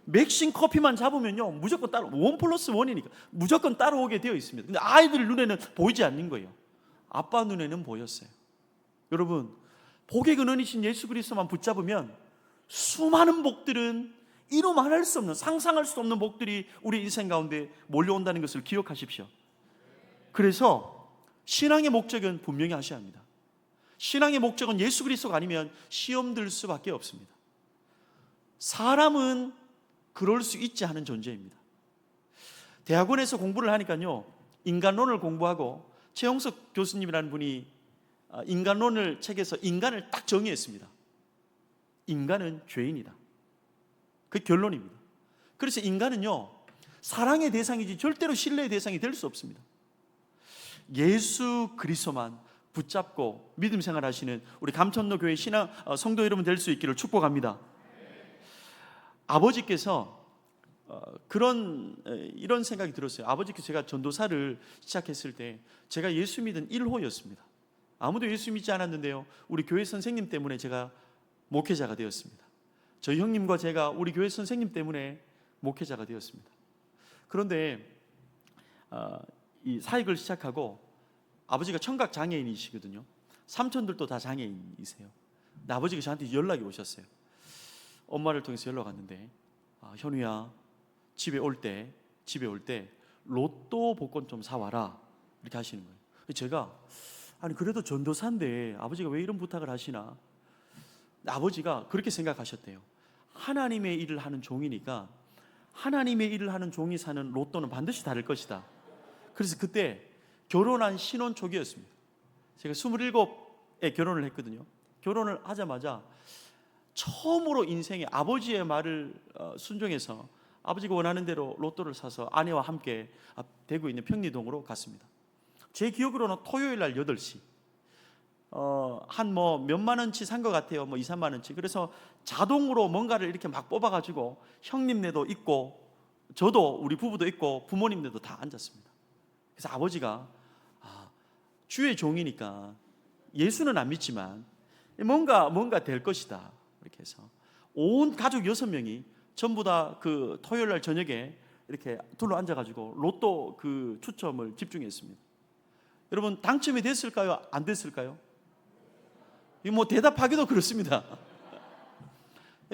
맥심 커피만 잡으면요, 무조건 원 플러스 원이니까 무조건 따라오게 되어 있습니다. 근데 아이들 눈에는 보이지 않는 거예요. 아빠 눈에는 보였어요. 여러분, 복의 근원이신 예수 그리스도만 붙잡으면 수많은 복들은 이루 말할 수 없는, 상상할 수 없는 복들이 우리 인생 가운데 몰려온다는 것을 기억하십시오. 그래서 신앙의 목적은 분명히 하셔야 합니다. 신앙의 목적은 예수 그리스도가 아니면 시험 들 수밖에 없습니다. 사람은 그럴 수 있지 않은 존재입니다. 대학원에서 공부를 하니까요, 인간론을 공부하고 최영석 교수님이라는 분이 인간론을 책에서 인간을 딱 정의했습니다. 인간은 죄인이다. 그 결론입니다. 그래서 인간은요, 사랑의 대상이지 절대로 신뢰의 대상이 될 수 없습니다. 예수 그리스도만 붙잡고 믿음 생활하시는 우리 감천로 교회 신앙 성도 여러분 될 수 있기를 축복합니다. 아버지께서 이런 생각이 들었어요. 아버지께서 제가 전도사를 시작했을 때 제가 예수 믿은 1호였습니다. 아무도 예수 믿지 않았는데요, 우리 교회 선생님 때문에 제가 목회자가 되었습니다. 저희 형님과 제가 우리 교회 선생님 때문에 목회자가 되었습니다. 그런데 이 사역을 시작하고 아버지가 청각 장애인이시거든요. 삼촌들도 다 장애인이세요. 근데 아버지가 저한테 연락이 오셨어요. 엄마를 통해서 연락 왔는데, 현우야, 집에 올 때 로또 복권 좀 사와라, 이렇게 하시는 거예요. 제가 아니 그래도 전도사인데 아버지가 왜 이런 부탁을 하시나? 아버지가 그렇게 생각하셨대요. 하나님의 일을 하는 종이니까 하나님의 일을 하는 종이 사는 로또는 반드시 다를 것이다. 그래서 그때 결혼한 신혼 초기였습니다. 제가 27에 결혼을 했거든요. 결혼을 하자마자 처음으로 인생에 아버지의 말을 순종해서 아버지가 원하는 대로 로또를 사서 아내와 함께 대구에 있는 평리동으로 갔습니다. 제 기억으로는 토요일 날 8시 한 몇만 원치 산 것 같아요. 2, 3만 원치. 그래서 자동으로 뭔가를 이렇게 막 뽑아가지고 형님네도 있고 저도 우리 부부도 있고 부모님네도 다 앉았습니다. 그래서 아버지가 주의 종이니까 예수는 안 믿지만 뭔가 될 것이다 이렇게 해서 온 가족 6명이 전부 다 그 토요일 날 저녁에 이렇게 둘러 앉아가지고 로또 그 추첨을 집중했습니다. 여러분 당첨이 됐을까요? 안 됐을까요? 대답하기도 그렇습니다.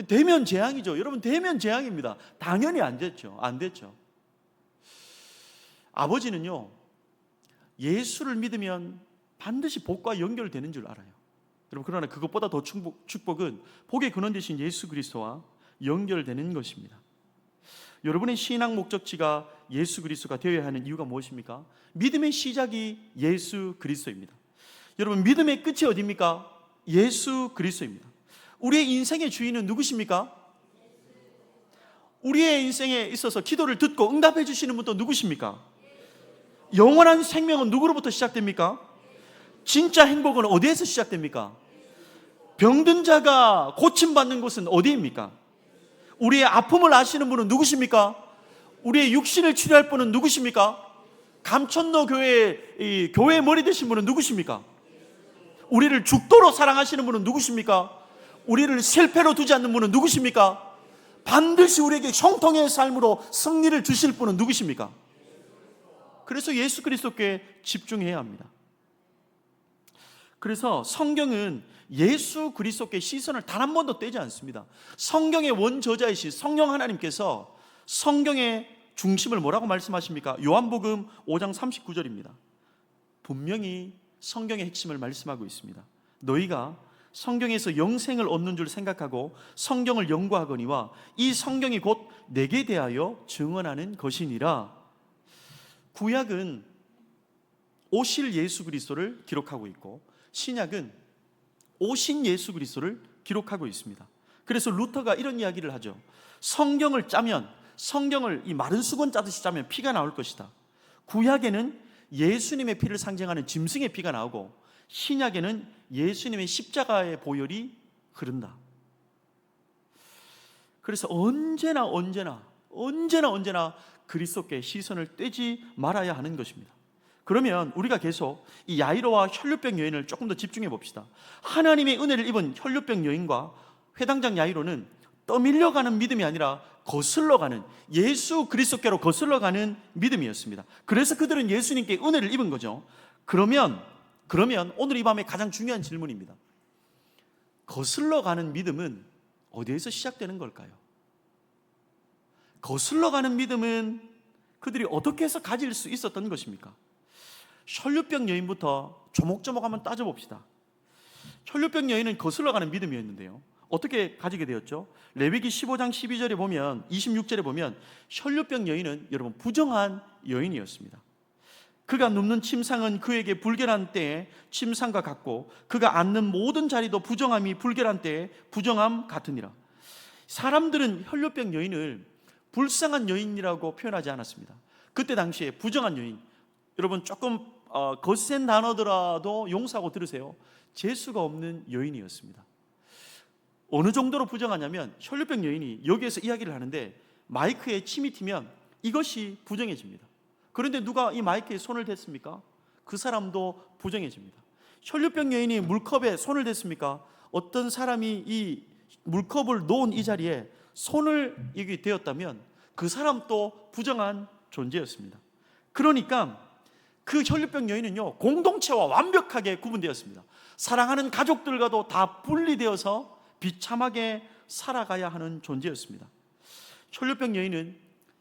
되면 재앙이죠. 여러분 되면 재앙입니다. 당연히 안 됐죠. 안 됐죠. 아버지는요 예수를 믿으면 반드시 복과 연결되는 줄 알아요. 여러분 그러나 그것보다 더 축복은 복의 근원 되신 예수 그리스도와 연결되는 것입니다. 여러분의 신앙 목적지가 예수 그리스도가 되어야 하는 이유가 무엇입니까? 믿음의 시작이 예수 그리스도입니다. 여러분 믿음의 끝이 어디입니까? 예수 그리스도입니다. 우리의 인생의 주인은 누구십니까? 우리의 인생에 있어서 기도를 듣고 응답해 주시는 분도 누구십니까? 영원한 생명은 누구로부터 시작됩니까? 진짜 행복은 어디에서 시작됩니까? 병든 자가 고침받는 곳은 어디입니까? 우리의 아픔을 아시는 분은 누구십니까? 우리의 육신을 치료할 분은 누구십니까? 감천로 교회 교회 머리 되신 분은 누구십니까? 우리를 죽도록 사랑하시는 분은 누구십니까? 우리를 실패로 두지 않는 분은 누구십니까? 반드시 우리에게 형통의 삶으로 승리를 주실 분은 누구십니까? 그래서 예수 그리스도께 집중해야 합니다. 그래서 성경은 예수 그리스도께 시선을 단 한 번도 떼지 않습니다. 성경의 원저자이신 성령 하나님께서 성경의 중심을 뭐라고 말씀하십니까? 요한복음 5장 39절입니다. 분명히 성경의 핵심을 말씀하고 있습니다. 너희가 성경에서 영생을 얻는 줄 생각하고 성경을 연구하거니와 이 성경이 곧 내게 대하여 증언하는 것이니라. 구약은 오실 예수 그리스도를 기록하고 있고 신약은 오신 예수 그리스도를 기록하고 있습니다. 그래서 루터가 이런 이야기를 하죠. 성경을 짜면 성경을 이 마른 수건 짜듯이 짜면 피가 나올 것이다. 구약에는 예수님의 피를 상징하는 짐승의 피가 나오고 신약에는 예수님의 십자가의 보혈이 흐른다. 그래서 언제나 그리스도께 시선을 떼지 말아야 하는 것입니다. 그러면 우리가 계속 이 야이로와 혈류병 여인을 조금 더 집중해 봅시다. 하나님의 은혜를 입은 혈류병 여인과 회당장 야이로는 떠밀려가는 믿음이 아니라 거슬러가는 예수 그리스도께로 거슬러가는 믿음이었습니다. 그래서 그들은 예수님께 은혜를 입은 거죠. 그러면 오늘 이 밤에 가장 중요한 질문입니다. 거슬러가는 믿음은 어디에서 시작되는 걸까요? 거슬러가는 믿음은 그들이 어떻게 해서 가질 수 있었던 것입니까? 혈류병 여인부터 조목조목 한번 따져봅시다. 혈류병 여인은 거슬러가는 믿음이었는데요, 어떻게 가지게 되었죠? 레위기 15장 12절에 보면 26절에 보면 혈류병 여인은 여러분 부정한 여인이었습니다. 그가 눕는 침상은 그에게 불결한 때에 침상과 같고 그가 앉는 모든 자리도 부정함이 불결한 때에 부정함 같으니라. 사람들은 혈류병 여인을 불쌍한 여인이라고 표현하지 않았습니다. 그때 당시에 부정한 여인, 여러분 조금 거센 단어더라도 용서하고 들으세요. 재수가 없는 여인이었습니다. 어느 정도로 부정하냐면 혈류병 여인이 여기에서 이야기를 하는데 마이크에 침이 튀면 이것이 부정해집니다. 그런데 누가 이 마이크에 손을 댔습니까? 그 사람도 부정해집니다. 혈류병 여인이 물컵에 손을 댔습니까? 어떤 사람이 이 물컵을 놓은 이 자리에 손을 여기 대었다면 그 사람도 부정한 존재였습니다. 그러니까 그 혈류병 여인은요, 공동체와 완벽하게 구분되었습니다. 사랑하는 가족들과도 다 분리되어서 비참하게 살아가야 하는 존재였습니다. 혈류병 여인은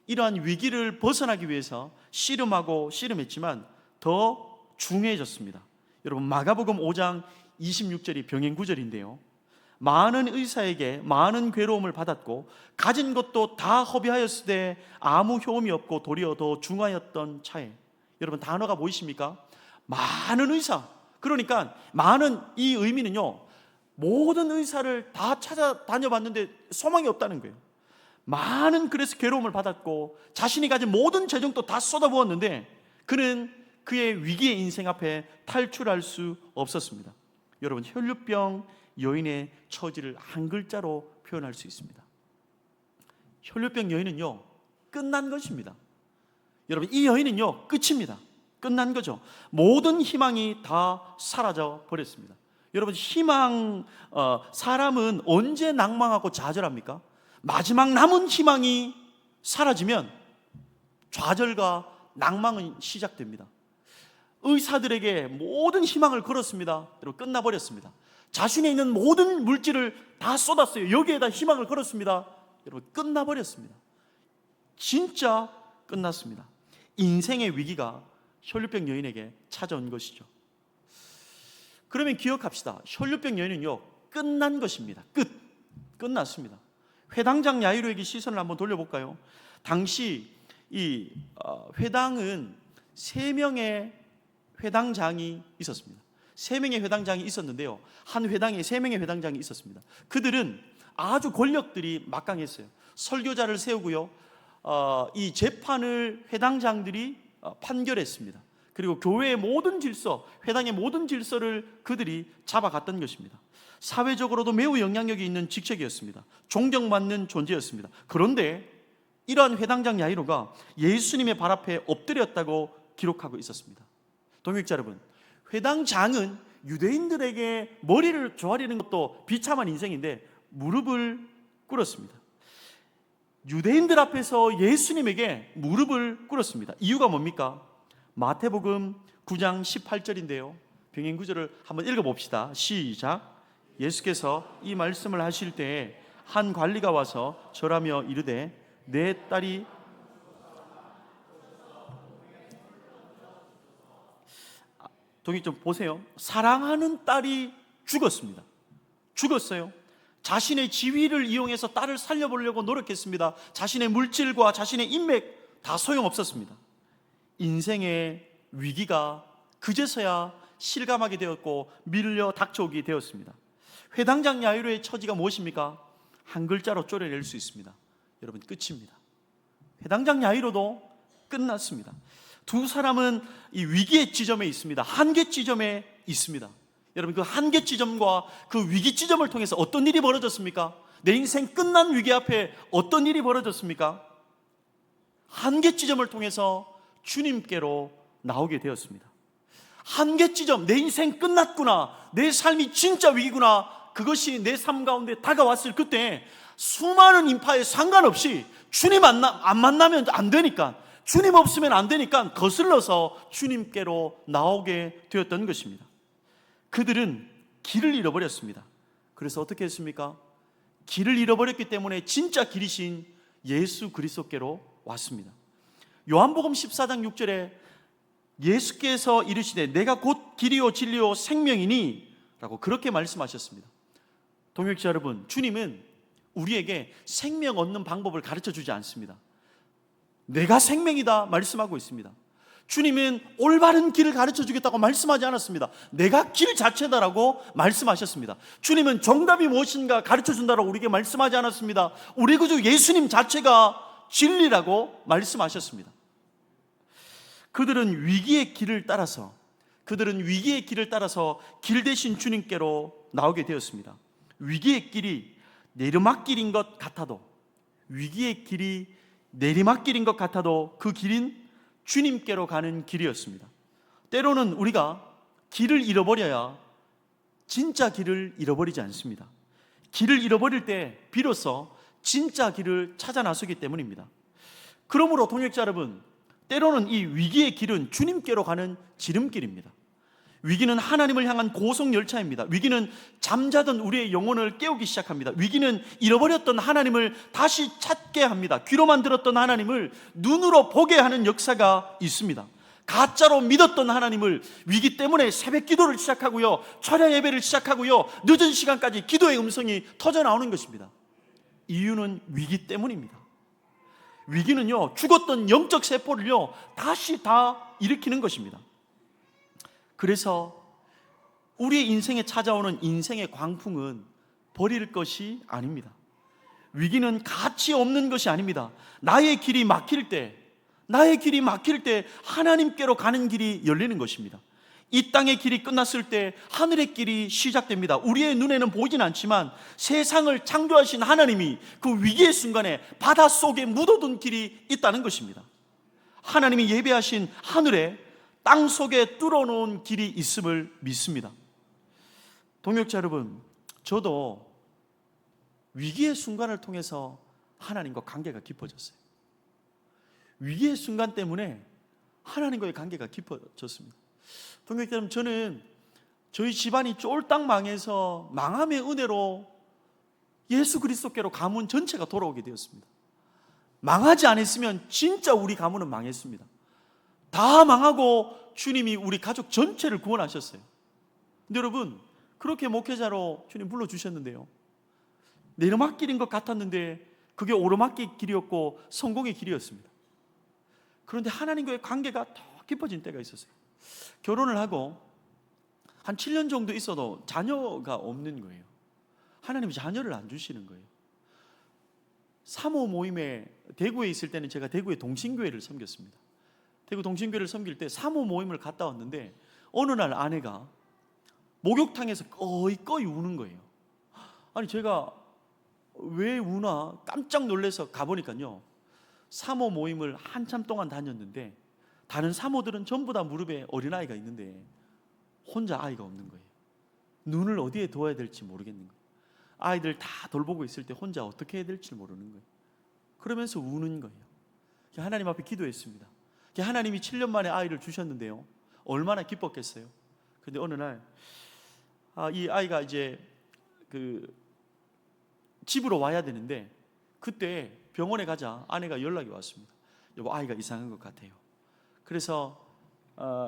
이러한 위기를 벗어나기 위해서 씨름하고 씨름했지만 더 중해졌습니다. 여러분, 마가복음 5장 26절이 병행 구절인데요, 많은 의사에게 많은 괴로움을 받았고 가진 것도 다 허비하였으되 아무 효험이 없고 도리어 더 중하였던 차에. 여러분, 단어가 보이십니까? 많은 의사. 그러니까 많은, 이 의미는요, 모든 의사를 다 찾아다녀 봤는데 소망이 없다는 거예요. 많은, 그래서 괴로움을 받았고 자신이 가진 모든 재정도 다 쏟아부었는데 그는 그의 위기의 인생 앞에 탈출할 수 없었습니다. 여러분, 혈류병 여인의 처지를 한 글자로 표현할 수 있습니다. 혈류병 여인은요, 끝난 것입니다. 여러분, 이 여인은요, 끝입니다. 끝난 거죠. 모든 희망이 다 사라져 버렸습니다. 여러분, 사람은 언제 낭망하고 좌절합니까? 마지막 남은 희망이 사라지면 좌절과 낭망은 시작됩니다. 의사들에게 모든 희망을 걸었습니다. 여러분, 끝나버렸습니다. 자신에 있는 모든 물질을 다 쏟았어요. 여기에다 희망을 걸었습니다. 여러분, 끝나버렸습니다. 진짜 끝났습니다. 인생의 위기가 혈류병 여인에게 찾아온 것이죠. 그러면 기억합시다. 혈류병 여인은요, 끝난 것입니다. 끝났습니다. 회당장 야이로에게 시선을 한번 돌려볼까요? 당시 이 회당은 3명의 회당장이 있었습니다. 3명의 회당장이 있었는데요, 한 회당에 3명의 회당장이 있었습니다. 그들은 아주 권력들이 막강했어요. 설교자를 세우고요, 이 재판을 회당장들이 판결했습니다. 그리고 교회의 모든 질서, 회당의 모든 질서를 그들이 잡아갔던 것입니다. 사회적으로도 매우 영향력이 있는 직책이었습니다. 존경받는 존재였습니다. 그런데 이러한 회당장 야이로가 예수님의 발 앞에 엎드렸다고 기록하고 있었습니다. 동역자 여러분, 회당장은 유대인들에게 머리를 조아리는 것도 비참한 인생인데 무릎을 꿇었습니다. 유대인들 앞에서 예수님에게 무릎을 꿇었습니다. 이유가 뭡니까? 마태복음 9장 18절인데요, 병행 구절을 한번 읽어봅시다. 시작. 예수께서 이 말씀을 하실 때에 한 관리가 와서 절하며 이르되 내 딸이 동의 좀 보세요. 사랑하는 딸이 죽었습니다. 죽었어요. 자신의 지위를 이용해서 딸을 살려보려고 노력했습니다. 자신의 물질과 자신의 인맥 다 소용없었습니다. 인생의 위기가 그제서야 실감하게 되었고 밀려 닥쳐오게 되었습니다. 회당장 야이로의 처지가 무엇입니까? 한 글자로 쪼려낼 수 있습니다. 여러분, 끝입니다. 회당장 야이로도 끝났습니다. 두 사람은 이 위기의 지점에 있습니다. 한계 지점에 있습니다. 여러분, 그 한계 지점과 그 위기 지점을 통해서 어떤 일이 벌어졌습니까? 내 인생 끝난 위기 앞에 어떤 일이 벌어졌습니까? 한계 지점을 통해서 주님께로 나오게 되었습니다. 한계 지점, 내 인생 끝났구나, 내 삶이 진짜 위기구나, 그것이 내 삶 가운데 다가왔을 그때 수많은 인파에 상관없이 주님 안 만나면 안 되니까, 주님 없으면 안 되니까 거슬러서 주님께로 나오게 되었던 것입니다. 그들은 길을 잃어버렸습니다. 그래서 어떻게 했습니까? 길을 잃어버렸기 때문에 진짜 길이신 예수 그리스도께로 왔습니다. 요한복음 14장 6절에 예수께서 이르시되 내가 곧 길이요 진리요 생명이니 라고 그렇게 말씀하셨습니다. 동역자 여러분, 주님은 우리에게 생명 얻는 방법을 가르쳐 주지 않습니다. 내가 생명이다 말씀하고 있습니다. 주님은 올바른 길을 가르쳐 주겠다고 말씀하지 않았습니다. 내가 길 자체다라고 말씀하셨습니다. 주님은 정답이 무엇인가 가르쳐 준다라고 우리에게 말씀하지 않았습니다. 우리 구주 예수님 자체가 진리라고 말씀하셨습니다. 그들은 위기의 길을 따라서 길 대신 주님께로 나오게 되었습니다. 위기의 길이 내리막길인 것 같아도 그 길인 주님께로 가는 길이었습니다. 때로는 우리가 길을 잃어버려야 진짜 길을 잃어버리지 않습니다. 길을 잃어버릴 때 비로소 진짜 길을 찾아 나서기 때문입니다. 그러므로 동역자 여러분, 때로는 이 위기의 길은 주님께로 가는 지름길입니다. 위기는 하나님을 향한 고속열차입니다. 위기는 잠자던 우리의 영혼을 깨우기 시작합니다. 위기는 잃어버렸던 하나님을 다시 찾게 합니다. 귀로만 들었던 하나님을 눈으로 보게 하는 역사가 있습니다. 가짜로 믿었던 하나님을 위기 때문에 새벽 기도를 시작하고요, 철야 예배를 시작하고요, 늦은 시간까지 기도의 음성이 터져 나오는 것입니다. 이유는 위기 때문입니다. 위기는요, 죽었던 영적 세포를요 다시 다 일으키는 것입니다. 그래서 우리의 인생에 찾아오는 인생의 광풍은 버릴 것이 아닙니다. 위기는 가치 없는 것이 아닙니다. 나의 길이 막힐 때 하나님께로 가는 길이 열리는 것입니다. 이 땅의 길이 끝났을 때 하늘의 길이 시작됩니다. 우리의 눈에는 보이진 않지만 세상을 창조하신 하나님이 그 위기의 순간에 바닷속에 묻어둔 길이 있다는 것입니다. 하나님이 예배하신 하늘에 땅 속에 뚫어놓은 길이 있음을 믿습니다. 동역자 여러분, 저도 위기의 순간을 통해서 하나님과 관계가 깊어졌어요. 위기의 순간 때문에 하나님과의 관계가 깊어졌습니다. 동역자 여러분, 저는 저희 집안이 쫄딱 망해서 망함의 은혜로 예수 그리스도께로 가문 전체가 돌아오게 되었습니다. 망하지 않았으면 진짜 우리 가문은 망했습니다. 다 망하고 주님이 우리 가족 전체를 구원하셨어요. 근데 여러분, 그렇게 목회자로 주님 불러주셨는데요, 내리막길인 것 같았는데 그게 오르막길 길이었고 성공의 길이었습니다. 그런데 하나님과의 관계가 더 깊어진 때가 있었어요. 결혼을 하고 한 7년 정도 있어도 자녀가 없는 거예요. 하나님이 자녀를 안 주시는 거예요. 사모 모임에 대구에 있을 때는 제가 대구의 동신교회를 섬겼습니다. 대구 동신교회를 섬길 때 사모 모임을 갔다 왔는데 어느 날 아내가 목욕탕에서 꺼이 우는 거예요. 아니 제가 왜 우나 깜짝 놀라서 가보니까요, 사모 모임을 한참 동안 다녔는데 다른 사모들은 전부 다 무릎에 어린아이가 있는데 혼자 아이가 없는 거예요. 눈을 어디에 두어야 될지 모르겠는 거예요. 아이들 다 돌보고 있을 때 혼자 어떻게 해야 될지 모르는 거예요. 그러면서 우는 거예요. 하나님 앞에 기도했습니다. 하나님이 7년 만에 아이를 주셨는데요, 얼마나 기뻤겠어요. 그런데 어느 날 이 아이가 이제 집으로 와야 되는데 그때 병원에 가자 아내가 연락이 왔습니다. 여보, 아이가 이상한 것 같아요. 그래서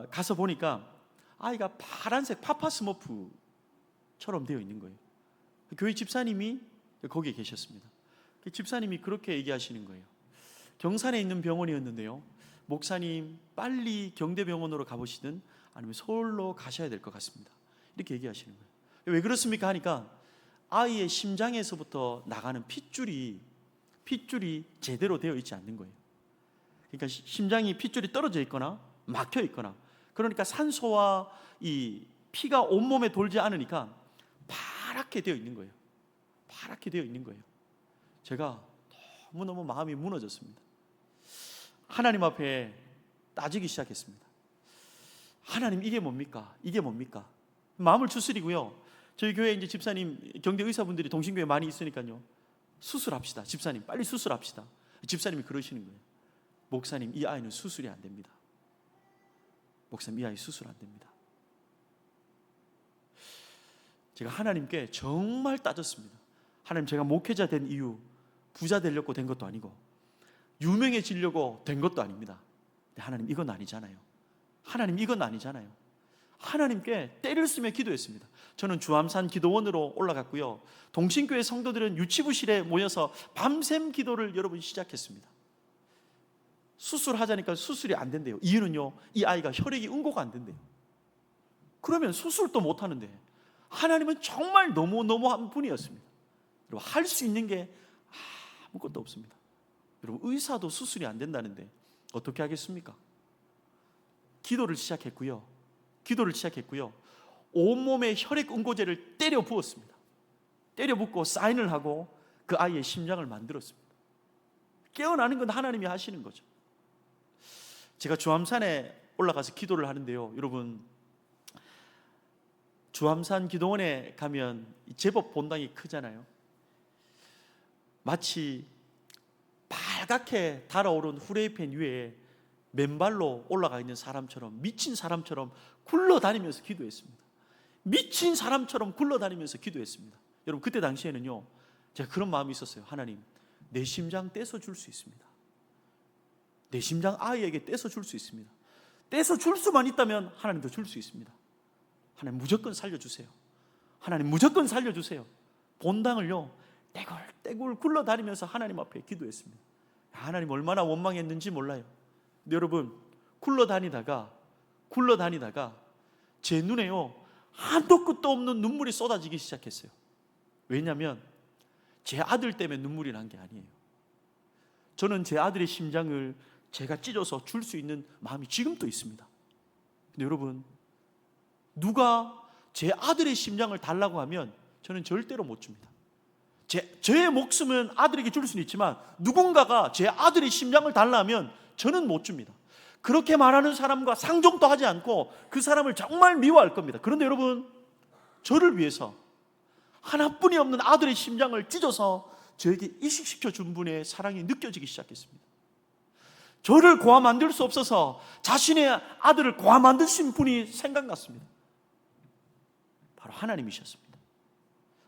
가서 보니까 아이가 파란색 파파스머프처럼 되어 있는 거예요. 교회 집사님이 거기에 계셨습니다. 집사님이 그렇게 얘기하시는 거예요. 경산에 있는 병원이었는데요, 목사님 빨리 경대병원으로 가보시든 아니면 서울로 가셔야 될 것 같습니다. 이렇게 얘기하시는 거예요. 왜 그렇습니까 하니까 아이의 심장에서부터 나가는 핏줄이 제대로 되어 있지 않는 거예요. 그러니까 심장이 핏줄이 떨어져 있거나 막혀 있거나, 그러니까 산소와 이 피가 온몸에 돌지 않으니까 파랗게 되어 있는 거예요. 파랗게 되어 있는 거예요. 제가 너무너무 마음이 무너졌습니다. 하나님 앞에 따지기 시작했습니다. 하나님, 이게 뭡니까? 이게 뭡니까? 마음을 추스리고요, 저희 교회에 이제 집사님, 경대 의사분들이 동신교회 많이 있으니까요, 수술합시다. 집사님 빨리 수술합시다. 집사님이 그러시는 거예요. 목사님, 이 아이는 수술이 안 됩니다. 목사님, 이 아이 수술 안 됩니다. 제가 하나님께 정말 따졌습니다. 하나님, 제가 목회자 된 이유 부자 되려고 된 것도 아니고 유명해지려고 된 것도 아닙니다. 근데 하나님, 이건 아니잖아요. 하나님, 이건 아니잖아요. 하나님께 때를 쓰며 기도했습니다. 저는 주암산 기도원으로 올라갔고요, 동신교회 성도들은 유치부실에 모여서 밤샘 기도를 여러분 시작했습니다. 수술하자니까 수술이 안 된대요. 이유는요, 이 아이가 혈액이 응고가 안 된대요. 그러면 수술도 못 하는데 하나님은 정말 너무너무한 분이었습니다. 여러분, 할 수 있는 게 아무것도 없습니다. 여러분, 의사도 수술이 안 된다는데 어떻게 하겠습니까? 기도를 시작했고요, 온몸에 혈액 응고제를 때려 부었습니다. 때려 붓고 사인을 하고 그 아이의 심장을 만들었습니다. 깨어나는 건 하나님이 하시는 거죠. 제가 주암산에 올라가서 기도를 하는데요, 여러분, 주암산 기도원에 가면 제법 본당이 크잖아요. 마치 빨갛게 달아오른 후레이팬 위에 맨발로 올라가 있는 사람처럼, 미친 사람처럼 굴러다니면서 기도했습니다. 미친 사람처럼 굴러다니면서 기도했습니다. 여러분, 그때 당시에는요, 제가 그런 마음이 있었어요. 하나님, 내 심장 떼서 줄 수 있습니다. 내 심장 아이에게 떼서 줄 수 있습니다. 떼서 줄 수만 있다면 하나님도 줄 수 있습니다. 하나님 무조건 살려주세요. 하나님 무조건 살려주세요. 본당을요 떼굴떼굴 굴러다니면서 하나님 앞에 기도했습니다. 하나님 얼마나 원망했는지 몰라요. 근데 여러분 굴러다니다가 제 눈에요 한도 끝도 없는 눈물이 쏟아지기 시작했어요. 왜냐하면 제 아들 때문에 눈물이 난 게 아니에요. 저는 제 아들의 심장을 제가 찢어서 줄 수 있는 마음이 지금도 있습니다. 근데 여러분 누가 제 아들의 심장을 달라고 하면 저는 절대로 못 줍니다. 제 목숨은 아들에게 줄 수는 있지만 누군가가 제 아들의 심장을 달라 하면 저는 못 줍니다. 그렇게 말하는 사람과 상종도 하지 않고 그 사람을 정말 미워할 겁니다. 그런데 여러분 저를 위해서 하나뿐이 없는 아들의 심장을 찢어서 저에게 이식시켜 준 분의 사랑이 느껴지기 시작했습니다. 저를 고아 만들 수 없어서 자신의 아들을 고아 만드신 분이 생각났습니다. 바로 하나님이셨습니다.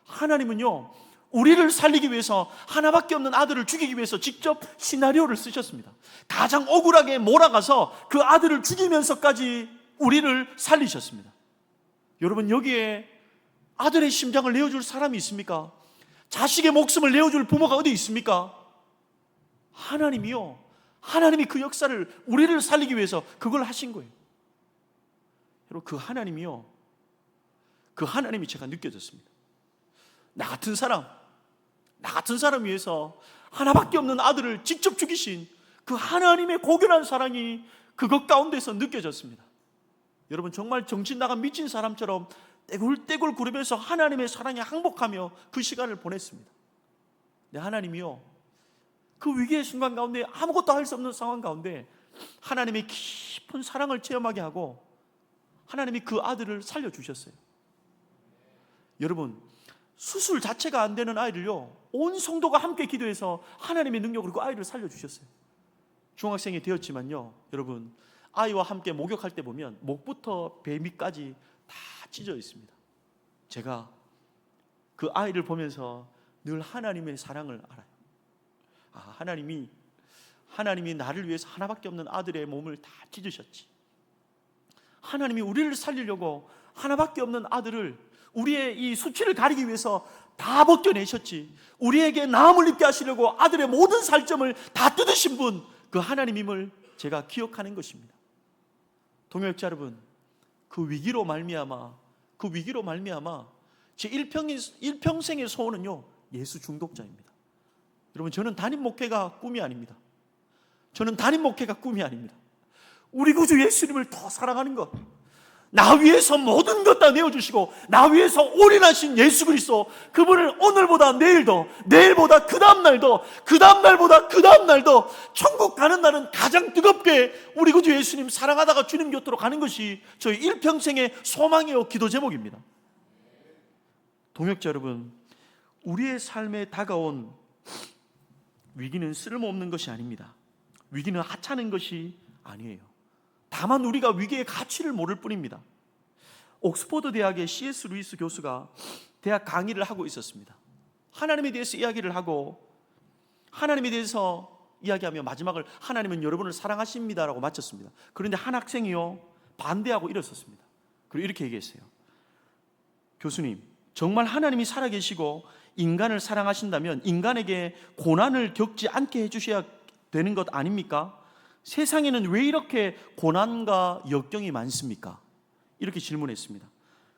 하나님은요 우리를 살리기 위해서 하나밖에 없는 아들을 죽이기 위해서 직접 시나리오를 쓰셨습니다. 가장 억울하게 몰아가서 그 아들을 죽이면서까지 우리를 살리셨습니다. 여러분 여기에 아들의 심장을 내어줄 사람이 있습니까? 자식의 목숨을 내어줄 부모가 어디 있습니까? 하나님이요, 하나님이 그 역사를 우리를 살리기 위해서 그걸 하신 거예요. 여러분 그 하나님이요, 그 하나님이 제가 느껴졌습니다. 나 같은 사람 위해서 하나밖에 없는 아들을 직접 죽이신 그 하나님의 고결한 사랑이 그것 가운데서 느껴졌습니다. 여러분 정말 정신 나간 미친 사람처럼 떼굴떼굴 구르면서 하나님의 사랑에 항복하며 그 시간을 보냈습니다. 근데 하나님이요 그 위기의 순간 가운데 아무것도 할 수 없는 상황 가운데 하나님의 깊은 사랑을 체험하게 하고 하나님이 그 아들을 살려주셨어요. 여러분 수술 자체가 안 되는 아이를요 온 성도가 함께 기도해서 하나님의 능력으로 그 아이를 살려주셨어요. 중학생이 되었지만요 여러분 아이와 함께 목욕할 때 보면 목부터 배밑까지 다 찢어 있습니다. 제가 그 아이를 보면서 늘 하나님의 사랑을 알아요. 하나님이 나를 위해서 하나밖에 없는 아들의 몸을 다 찢으셨지. 하나님이 우리를 살리려고 하나밖에 없는 아들을 우리의 이 수치를 가리기 위해서 다 벗겨내셨지. 우리에게 나음을 입게 하시려고 아들의 모든 살점을 다 뜯으신 분, 그 하나님임을 제가 기억하는 것입니다. 동역자 여러분, 그 위기로 말미암아 제 일평생의 소원은요 예수 중독자입니다. 여러분 저는 단임 목회가 꿈이 아닙니다. 우리 구주 예수님을 더 사랑하는 것, 나 위해서 모든 것 다 내어주시고 나 위해서 올인하신 예수 그리스도, 그분을 오늘보다 내일도, 내일보다 그 다음날도, 그 다음날보다 그 다음날도, 천국 가는 날은 가장 뜨겁게 우리 구주 예수님 사랑하다가 주님 곁으로 가는 것이 저희 일평생의 소망이요 기도 제목입니다. 동역자 여러분, 우리의 삶에 다가온 위기는 쓸모없는 것이 아닙니다. 위기는 하찮은 것이 아니에요. 다만 우리가 위기의 가치를 모를 뿐입니다. 옥스퍼드 대학의 C.S. 루이스 교수가 대학 강의를 하고 있었습니다. 하나님에 대해서 이야기를 하고 하나님에 대해서 이야기하며 마지막을 하나님은 여러분을 사랑하십니다라고 마쳤습니다. 그런데 한 학생이요 반대하고 일어섰습니다. 그리고 이렇게 얘기했어요. 교수님, 정말 하나님이 살아계시고 인간을 사랑하신다면 인간에게 고난을 겪지 않게 해주셔야 되는 것 아닙니까? 세상에는 왜 이렇게 고난과 역경이 많습니까? 이렇게 질문했습니다.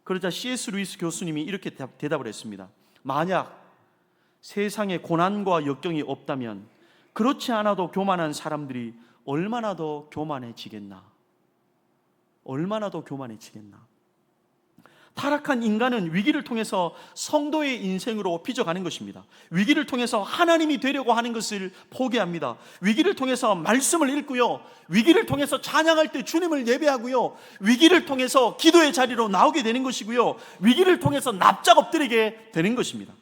그러자 C.S. 루이스 교수님이 이렇게 대답을 했습니다. 만약 세상에 고난과 역경이 없다면 그렇지 않아도 교만한 사람들이 얼마나 더 교만해지겠나? 타락한 인간은 위기를 통해서 성도의 인생으로 빚어가는 것입니다. 위기를 통해서 하나님이 되려고 하는 것을 포기합니다. 위기를 통해서 말씀을 읽고요, 위기를 통해서 찬양할 때 주님을 예배하고요, 위기를 통해서 기도의 자리로 나오게 되는 것이고요, 위기를 통해서 납작 엎드리게 되는 것입니다.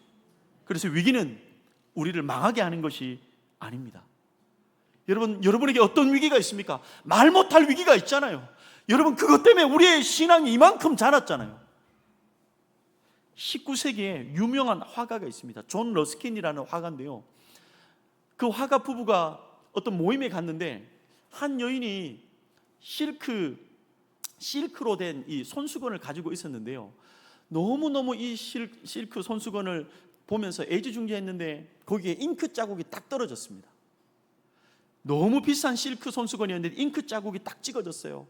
그래서 위기는 우리를 망하게 하는 것이 아닙니다. 여러분에게 어떤 위기가 있습니까? 말 못할 위기가 있잖아요. 여러분 그것 때문에 우리의 신앙이 이만큼 자랐잖아요. 19세기에 유명한 화가가 있습니다. 존 러스킨이라는 화가인데요, 그 화가 부부가 어떤 모임에 갔는데 한 여인이 실크로 된 이 손수건을 가지고 있었는데요. 너무너무 이 실크 손수건을 보면서 애지중지했는데 거기에 잉크 자국이 딱 떨어졌습니다. 너무 비싼 실크 손수건이었는데 잉크 자국이 딱 찍어졌어요.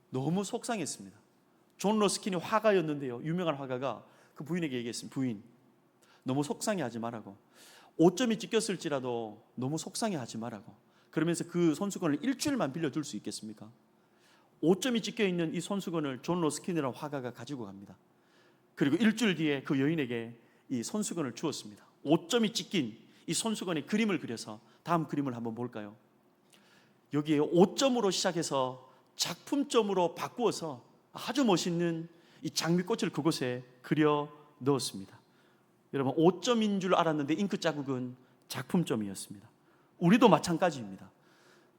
너무 속상했습니다. 존 러스킨이 화가였는데요. 유명한 화가가 그 부인에게 얘기했습니다. 부인, 너무 속상해하지 말라고. 5점이 찍혔을지라도 너무 속상해하지 말라고. 그러면서 그 손수건을 일주일만 빌려줄 수 있겠습니까? 5점이 찍혀있는 이 손수건을 존 러스킨이라는 화가가 가지고 갑니다. 그리고 일주일 뒤에 그 여인에게 이 손수건을 주었습니다. 5점이 찍힌 이 손수건에 그림을 그려서 다음 그림을 한번 볼까요? 여기에 5점으로 시작해서 작품점으로 바꾸어서 아주 멋있는 이 장미꽃을 그곳에 그려 넣었습니다. 여러분, 5점인 줄 알았는데 잉크 자국은 작품점이었습니다. 우리도 마찬가지입니다.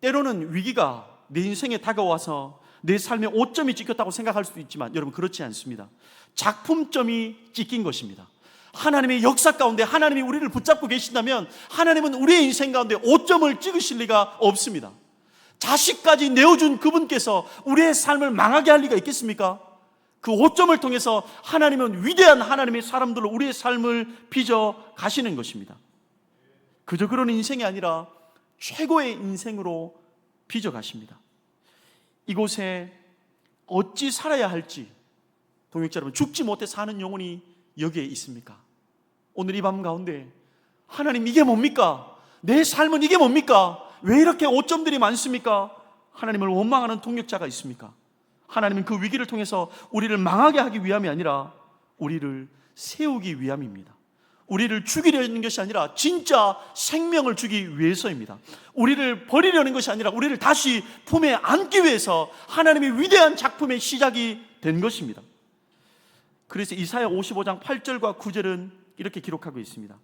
때로는 위기가 내 인생에 다가와서 내 삶에 5점이 찍혔다고 생각할 수도 있지만 여러분, 그렇지 않습니다. 작품점이 찍힌 것입니다. 하나님의 역사 가운데 하나님이 우리를 붙잡고 계신다면 하나님은 우리의 인생 가운데 5점을 찍으실 리가 없습니다. 자식까지 내어준 그분께서 우리의 삶을 망하게 할 리가 있겠습니까? 그 5점을 통해서 하나님은 위대한 하나님의 사람들로 우리의 삶을 빚어 가시는 것입니다. 그저 그런 인생이 아니라 최고의 인생으로 빚어 가십니다. 이곳에 어찌 살아야 할지, 동역자 여러분, 죽지 못해 사는 영혼이 여기에 있습니까? 오늘 이 밤 가운데 하나님, 이게 뭡니까? 내 삶은 이게 뭡니까? 왜 이렇게 오점들이 많습니까? 하나님을 원망하는 동역자가 있습니까? 하나님은 그 위기를 통해서 우리를 망하게 하기 위함이 아니라 우리를 세우기 위함입니다. 우리를 죽이려는 것이 아니라 진짜 생명을 주기 위해서입니다. 우리를 버리려는 것이 아니라 우리를 다시 품에 안기 위해서 하나님의 위대한 작품의 시작이 된 것입니다. 그래서 이사야 55장 8절과 9절은 이렇게 기록하고 있습니다.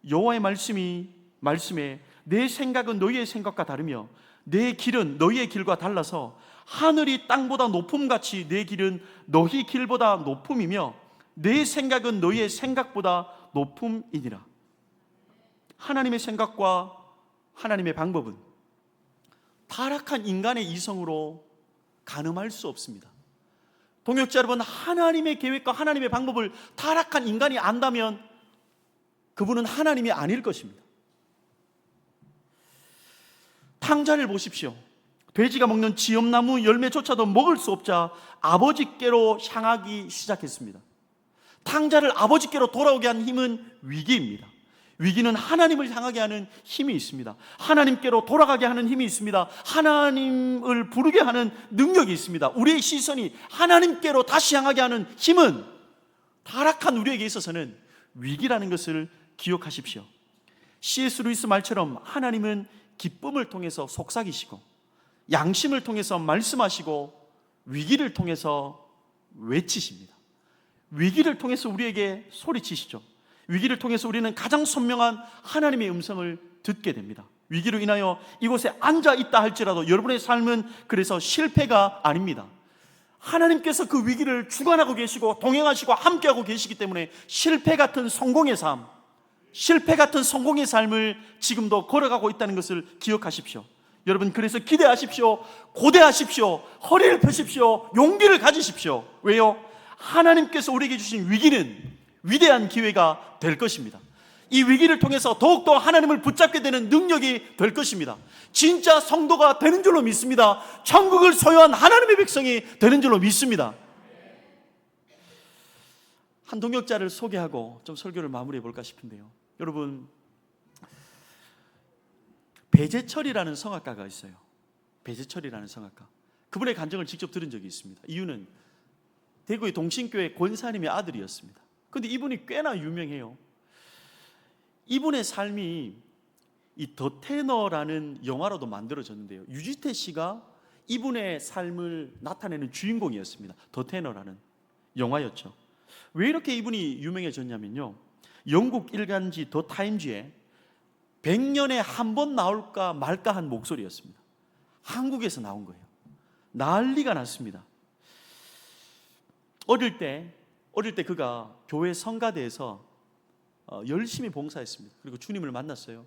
여호와의 말씀에 내 생각은 너희의 생각과 다르며 내 길은 너희의 길과 달라서 하늘이 땅보다 높음같이 내 길은 너희 길보다 높음이며 내 생각은 너희의 생각보다 높음이니라. 하나님의 생각과 하나님의 방법은 타락한 인간의 이성으로 가늠할 수 없습니다. 동역자 여러분, 하나님의 계획과 하나님의 방법을 타락한 인간이 안다면 그분은 하나님이 아닐 것입니다. 탕자를 보십시오. 돼지가 먹는 지엄나무 열매조차도 먹을 수 없자 아버지께로 향하기 시작했습니다. 탕자를 아버지께로 돌아오게 한 힘은 위기입니다. 위기는 하나님을 향하게 하는 힘이 있습니다. 하나님께로 돌아가게 하는 힘이 있습니다. 하나님을 부르게 하는 능력이 있습니다. 우리의 시선이 하나님께로 다시 향하게 하는 힘은 타락한 우리에게 있어서는 위기라는 것을 기억하십시오. C.S. 루이스 말처럼 하나님은 기쁨을 통해서 속삭이시고 양심을 통해서 말씀하시고 위기를 통해서 외치십니다. 위기를 통해서 우리에게 소리치시죠. 위기를 통해서 우리는 가장 선명한 하나님의 음성을 듣게 됩니다. 위기로 인하여 이곳에 앉아 있다 할지라도 여러분의 삶은 그래서 실패가 아닙니다. 하나님께서 그 위기를 주관하고 계시고 동행하시고 함께하고 계시기 때문에 실패 같은 성공의 삶을 지금도 걸어가고 있다는 것을 기억하십시오. 여러분, 그래서 기대하십시오. 고대하십시오. 허리를 펴십시오. 용기를 가지십시오. 왜요? 하나님께서 우리에게 주신 위기는 위대한 기회가 될 것입니다. 이 위기를 통해서 더욱더 하나님을 붙잡게 되는 능력이 될 것입니다. 진짜 성도가 되는 줄로 믿습니다. 천국을 소유한 하나님의 백성이 되는 줄로 믿습니다. 한 동역자를 소개하고 좀 설교를 마무리해 볼까 싶은데요. 여러분, 배재철이라는 성악가가 있어요. 배재철이라는 성악가. 그분의 간증을 직접 들은 적이 있습니다. 이유는 대구의 동신교회 권사님의 아들이었습니다. 그런데 이분이 꽤나 유명해요. 이분의 삶이 이 더 테너라는 영화로도 만들어졌는데요. 유지태 씨가 이분의 삶을 나타내는 주인공이었습니다. 더 테너라는 영화였죠. 왜 이렇게 이분이 유명해졌냐면요, 영국 일간지 더 타임즈에 100년에 한 번 나올까 말까 한 목소리였습니다. 한국에서 나온 거예요. 난리가 났습니다. 어릴 때 그가 교회 성가대에서 열심히 봉사했습니다. 그리고 주님을 만났어요.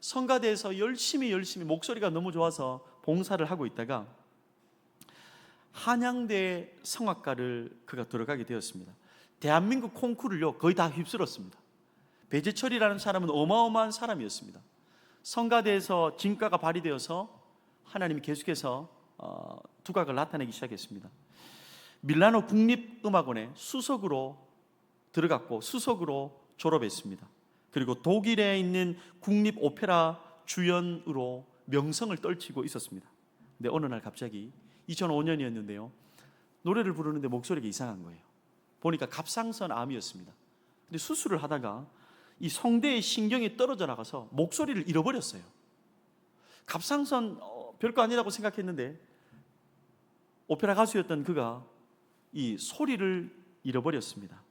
성가대에서 열심히 목소리가 너무 좋아서 봉사를 하고 있다가 한양대 성악과를 그가 들어가게 되었습니다. 대한민국 콩쿠르를요 거의 다 휩쓸었습니다. 배재철이라는 사람은 어마어마한 사람이었습니다. 성가대에서 진가가 발휘되어서 하나님이 계속해서 두각을 나타내기 시작했습니다. 밀라노 국립음악원에 수석으로 들어갔고 수석으로 졸업했습니다. 그리고 독일에 있는 국립 오페라 주연으로 명성을 떨치고 있었습니다. 근데 어느 날 갑자기 2005년이었는데요. 노래를 부르는데 목소리가 이상한 거예요. 보니까 갑상선 암이었습니다. 근데 수술을 하다가 이 성대의 신경이 떨어져 나가서 목소리를 잃어버렸어요. 갑상선 별거 아니라고 생각했는데 오페라 가수였던 그가 이 소리를 잃어버렸습니다.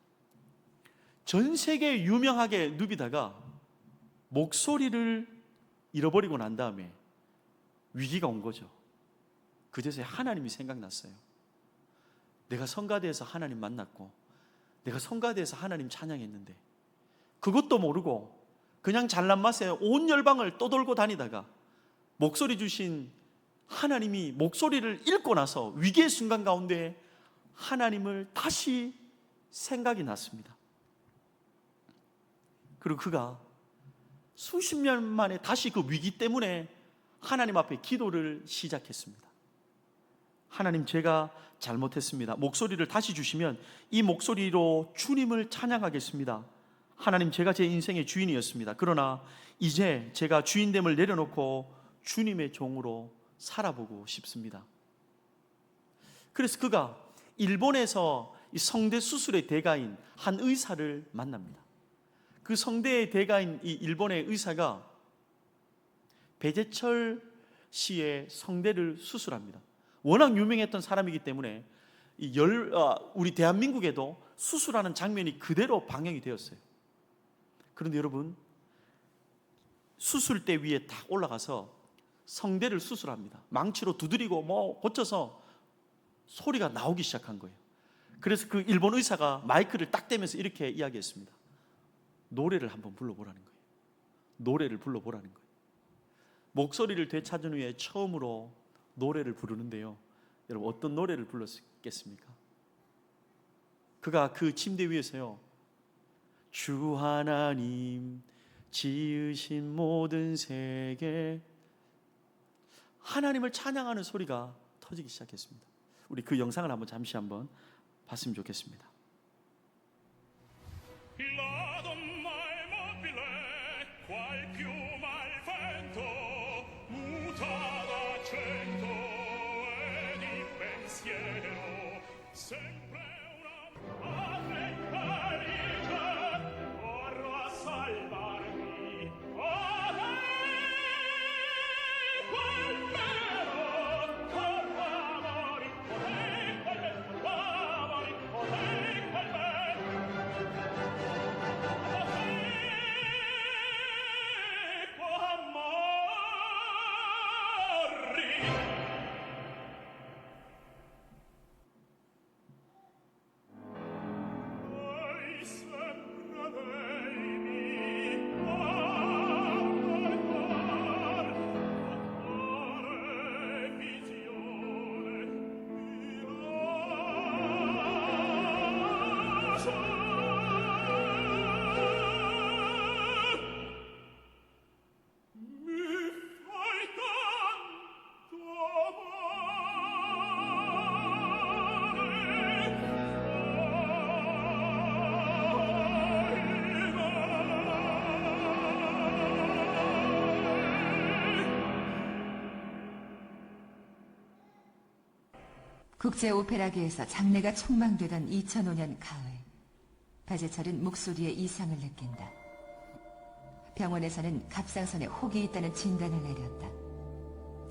전 세계 유명하게 누비다가 목소리를 잃어버리고 난 다음에 위기가 온 거죠. 그제서야 하나님이 생각났어요. 내가 성가대에서 하나님 만났고 내가 성가대에서 하나님 찬양했는데 그것도 모르고 그냥 잘난 맛에 온 열방을 떠돌고 다니다가 목소리 주신 하나님이 목소리를 잃고 나서 위기의 순간 가운데 하나님을 다시 생각이 났습니다. 그리고 그가 수십 년 만에 다시 그 위기 때문에 하나님 앞에 기도를 시작했습니다. 하나님, 제가 잘못했습니다. 목소리를 다시 주시면 이 목소리로 주님을 찬양하겠습니다. 하나님, 제가 제 인생의 주인이었습니다. 그러나 이제 제가 주인됨을 내려놓고 주님의 종으로 살아보고 싶습니다. 그래서 그가 일본에서 이 성대 수술의 대가인 한 의사를 만납니다. 그 성대의 대가인 이 일본의 의사가 배재철 씨의 성대를 수술합니다. 워낙 유명했던 사람이기 때문에 우리 대한민국에도 수술하는 장면이 그대로 방영이 되었어요. 그런데 여러분, 수술대 위에 딱 올라가서 성대를 수술합니다. 망치로 두드리고 고쳐서 소리가 나오기 시작한 거예요. 그래서 그 일본 의사가 마이크를 딱 대면서 이렇게 이야기했습니다. 노래를 한번 불러보라는 거예요. 노래를 불러보라는 거예요. 목소리를 되찾은 후에 처음으로 노래를 부르는데요. 여러분, 어떤 노래를 불렀겠습니까? 그가 그 침대 위에서요, 주 하나님 지으신 모든 세계, 하나님을 찬양하는 소리가 터지기 시작했습니다. 우리 그 영상을 잠시 한번 봤으면 좋겠습니다. 국제오페라계에서 장래가 촉망되던 2005년 가을, 배재철은 목소리에 이상을 느낀다. 병원에서는 갑상선에 혹이 있다는 진단을 내렸다.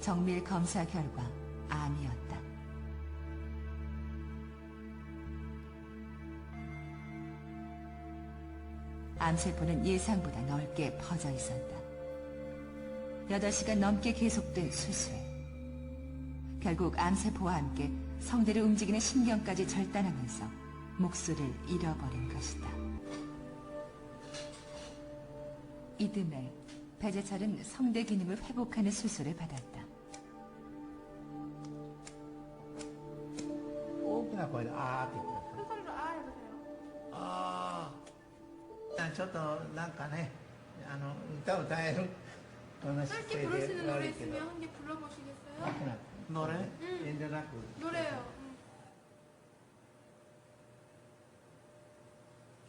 정밀 검사 결과 암이었다. 암세포는 예상보다 넓게 퍼져 있었다. 8시간 넘게 계속된 수술. 결국 암세포와 함께 성대를 움직이는 신경까지 절단하면서 목소리를 잃어버린 것이다. 이듬해 배재철은 성대 기능을 회복하는 수술을 받았다. 거예요. 아,って言ってください。 큰 소리로 아 해보세요. ああ、ちょっとなんかね、歌歌えるこの姿 짧게 勢 부를 수 で 있는 悪 노래 いけど、 있으면 한 개 불러보시겠어요? 楽な 노래? 遠慮なく。 노래요.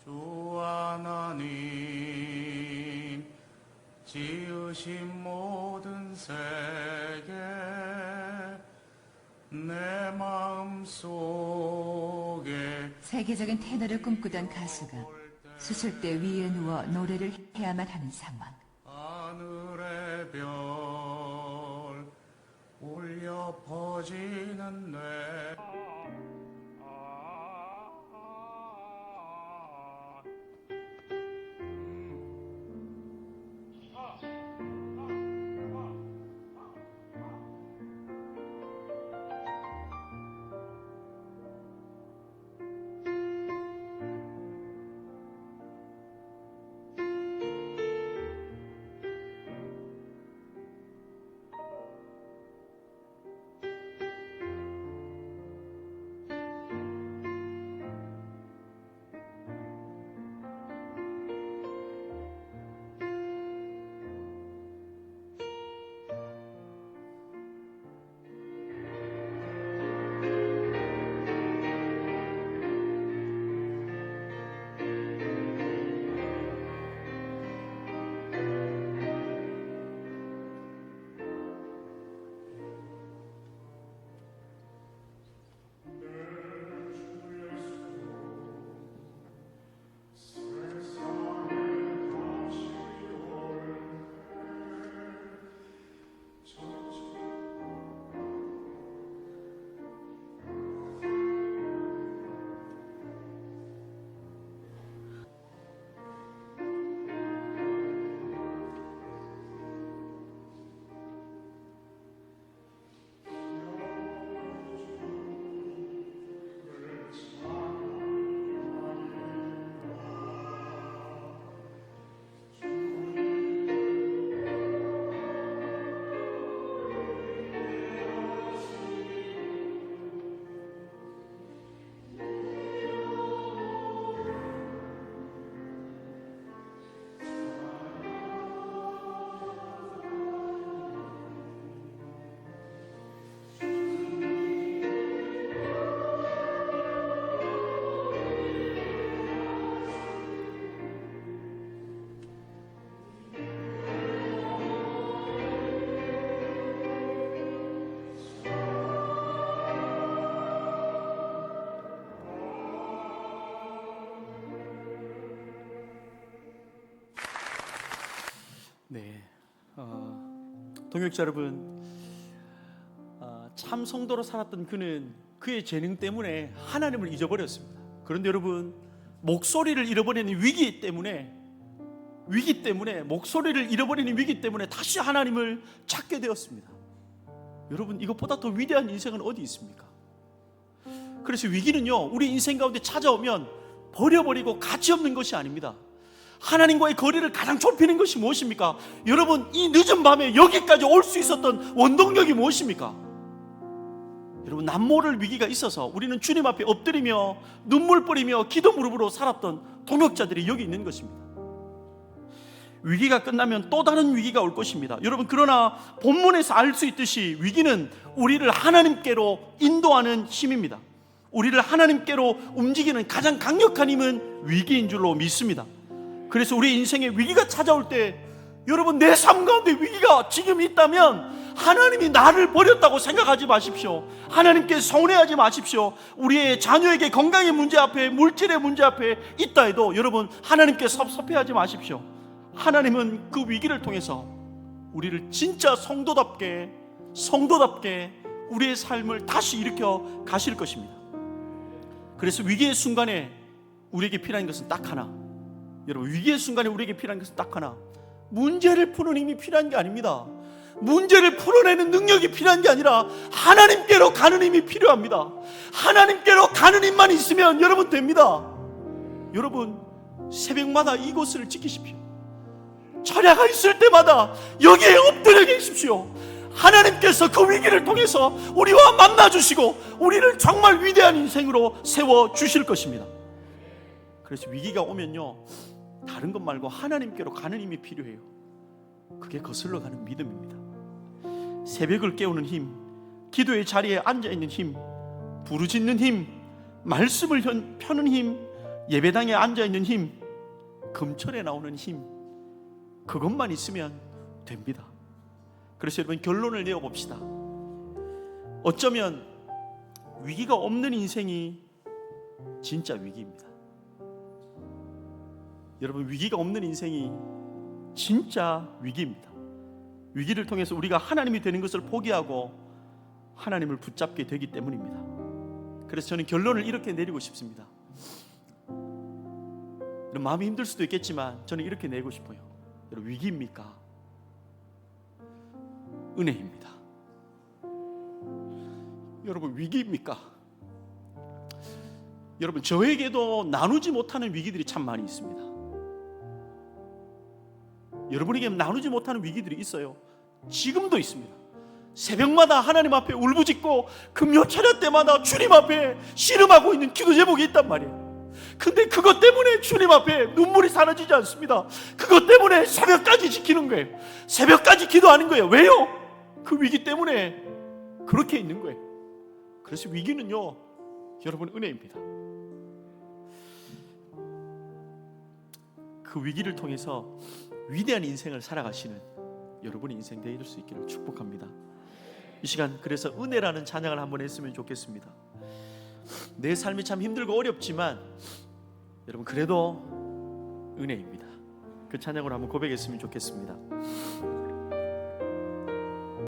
주 하나님 지으신 모든 세계 내 마음속에 세계적인 테너를 꿈꾸던 가수가 수술대 위에 누워 노래를 해야만 하는 상황. 하늘의 별 울려 퍼지는 뇌 네, 동역자 여러분, 참 성도로 살았던 그는 그의 재능 때문에 하나님을 잊어버렸습니다. 그런데 여러분, 목소리를 잃어버리는 위기 때문에 목소리를 잃어버리는 위기 때문에 다시 하나님을 찾게 되었습니다. 여러분, 이것보다 더 위대한 인생은 어디 있습니까? 그래서 위기는요, 우리 인생 가운데 찾아오면 버려버리고 가치없는 것이 아닙니다. 하나님과의 거리를 가장 좁히는 것이 무엇입니까? 여러분, 이 늦은 밤에 여기까지 올 수 있었던 원동력이 무엇입니까? 여러분, 남모를 위기가 있어서 우리는 주님 앞에 엎드리며 눈물 뿌리며 기도 무릎으로 살았던 동역자들이 여기 있는 것입니다. 위기가 끝나면 또 다른 위기가 올 것입니다. 여러분, 그러나 본문에서 알 수 있듯이 위기는 우리를 하나님께로 인도하는 힘입니다. 우리를 하나님께로 움직이는 가장 강력한 힘은 위기인 줄로 믿습니다. 그래서 우리 인생에 위기가 찾아올 때, 여러분, 내 삶 가운데 위기가 지금 있다면 하나님이 나를 버렸다고 생각하지 마십시오. 하나님께 서운해하지 마십시오. 우리의 자녀에게 건강의 문제 앞에, 물질의 문제 앞에 있다 해도 여러분, 하나님께 섭섭해하지 마십시오. 하나님은 그 위기를 통해서 우리를 진짜 성도답게 우리의 삶을 다시 일으켜 가실 것입니다. 그래서 위기의 순간에 우리에게 필요한 것은 딱 하나, 여러분, 위기의 순간에 우리에게 필요한 것은 딱 하나, 문제를 푸는 힘이 필요한 게 아닙니다. 문제를 풀어내는 능력이 필요한 게 아니라 하나님께로 가는 힘이 필요합니다. 하나님께로 가는 힘만 있으면 여러분 됩니다. 여러분, 새벽마다 이곳을 지키십시오. 철야가 있을 때마다 여기에 엎드려 계십시오. 하나님께서 그 위기를 통해서 우리와 만나 주시고 우리를 정말 위대한 인생으로 세워 주실 것입니다. 그래서 위기가 오면요, 다른 것 말고 하나님께로 가는 힘이 필요해요. 그게 거슬러 가는 믿음입니다. 새벽을 깨우는 힘, 기도의 자리에 앉아있는 힘, 부르짖는 힘, 말씀을 펴는 힘, 예배당에 앉아있는 힘, 금철에 나오는 힘, 그것만 있으면 됩니다. 그래서 여러분, 결론을 내어봅시다. 어쩌면 위기가 없는 인생이 진짜 위기입니다. 여러분, 위기가 없는 인생이 진짜 위기입니다. 위기를 통해서 우리가 하나님이 되는 것을 포기하고 하나님을 붙잡게 되기 때문입니다. 그래서 저는 결론을 이렇게 내리고 싶습니다. 마음이 힘들 수도 있겠지만 저는 이렇게 내고 싶어요. 여러분, 위기입니까? 은혜입니다. 여러분, 위기입니까? 여러분, 저에게도 나누지 못하는 위기들이 참 많이 있습니다. 여러분에게 나누지 못하는 위기들이 있어요. 지금도 있습니다. 새벽마다 하나님 앞에 울부짖고 금요 철야 때마다 주님 앞에 씨름하고 있는 기도 제목이 있단 말이에요. 근데 그것 때문에 주님 앞에 눈물이 사라지지 않습니다. 그것 때문에 새벽까지 지키는 거예요. 새벽까지 기도하는 거예요. 왜요? 그 위기 때문에 그렇게 있는 거예요. 그래서 위기는요, 여러분, 은혜입니다. 그 위기를 통해서 위대한 인생을 살아가시는 여러분의 인생 되실 수 있기를 축복합니다. 이 시간 그래서 은혜라는 찬양을 한번 했으면 좋겠습니다. 내 삶이 참 힘들고 어렵지만 여러분, 그래도 은혜입니다. 그 찬양으로 한번 고백했으면 좋겠습니다.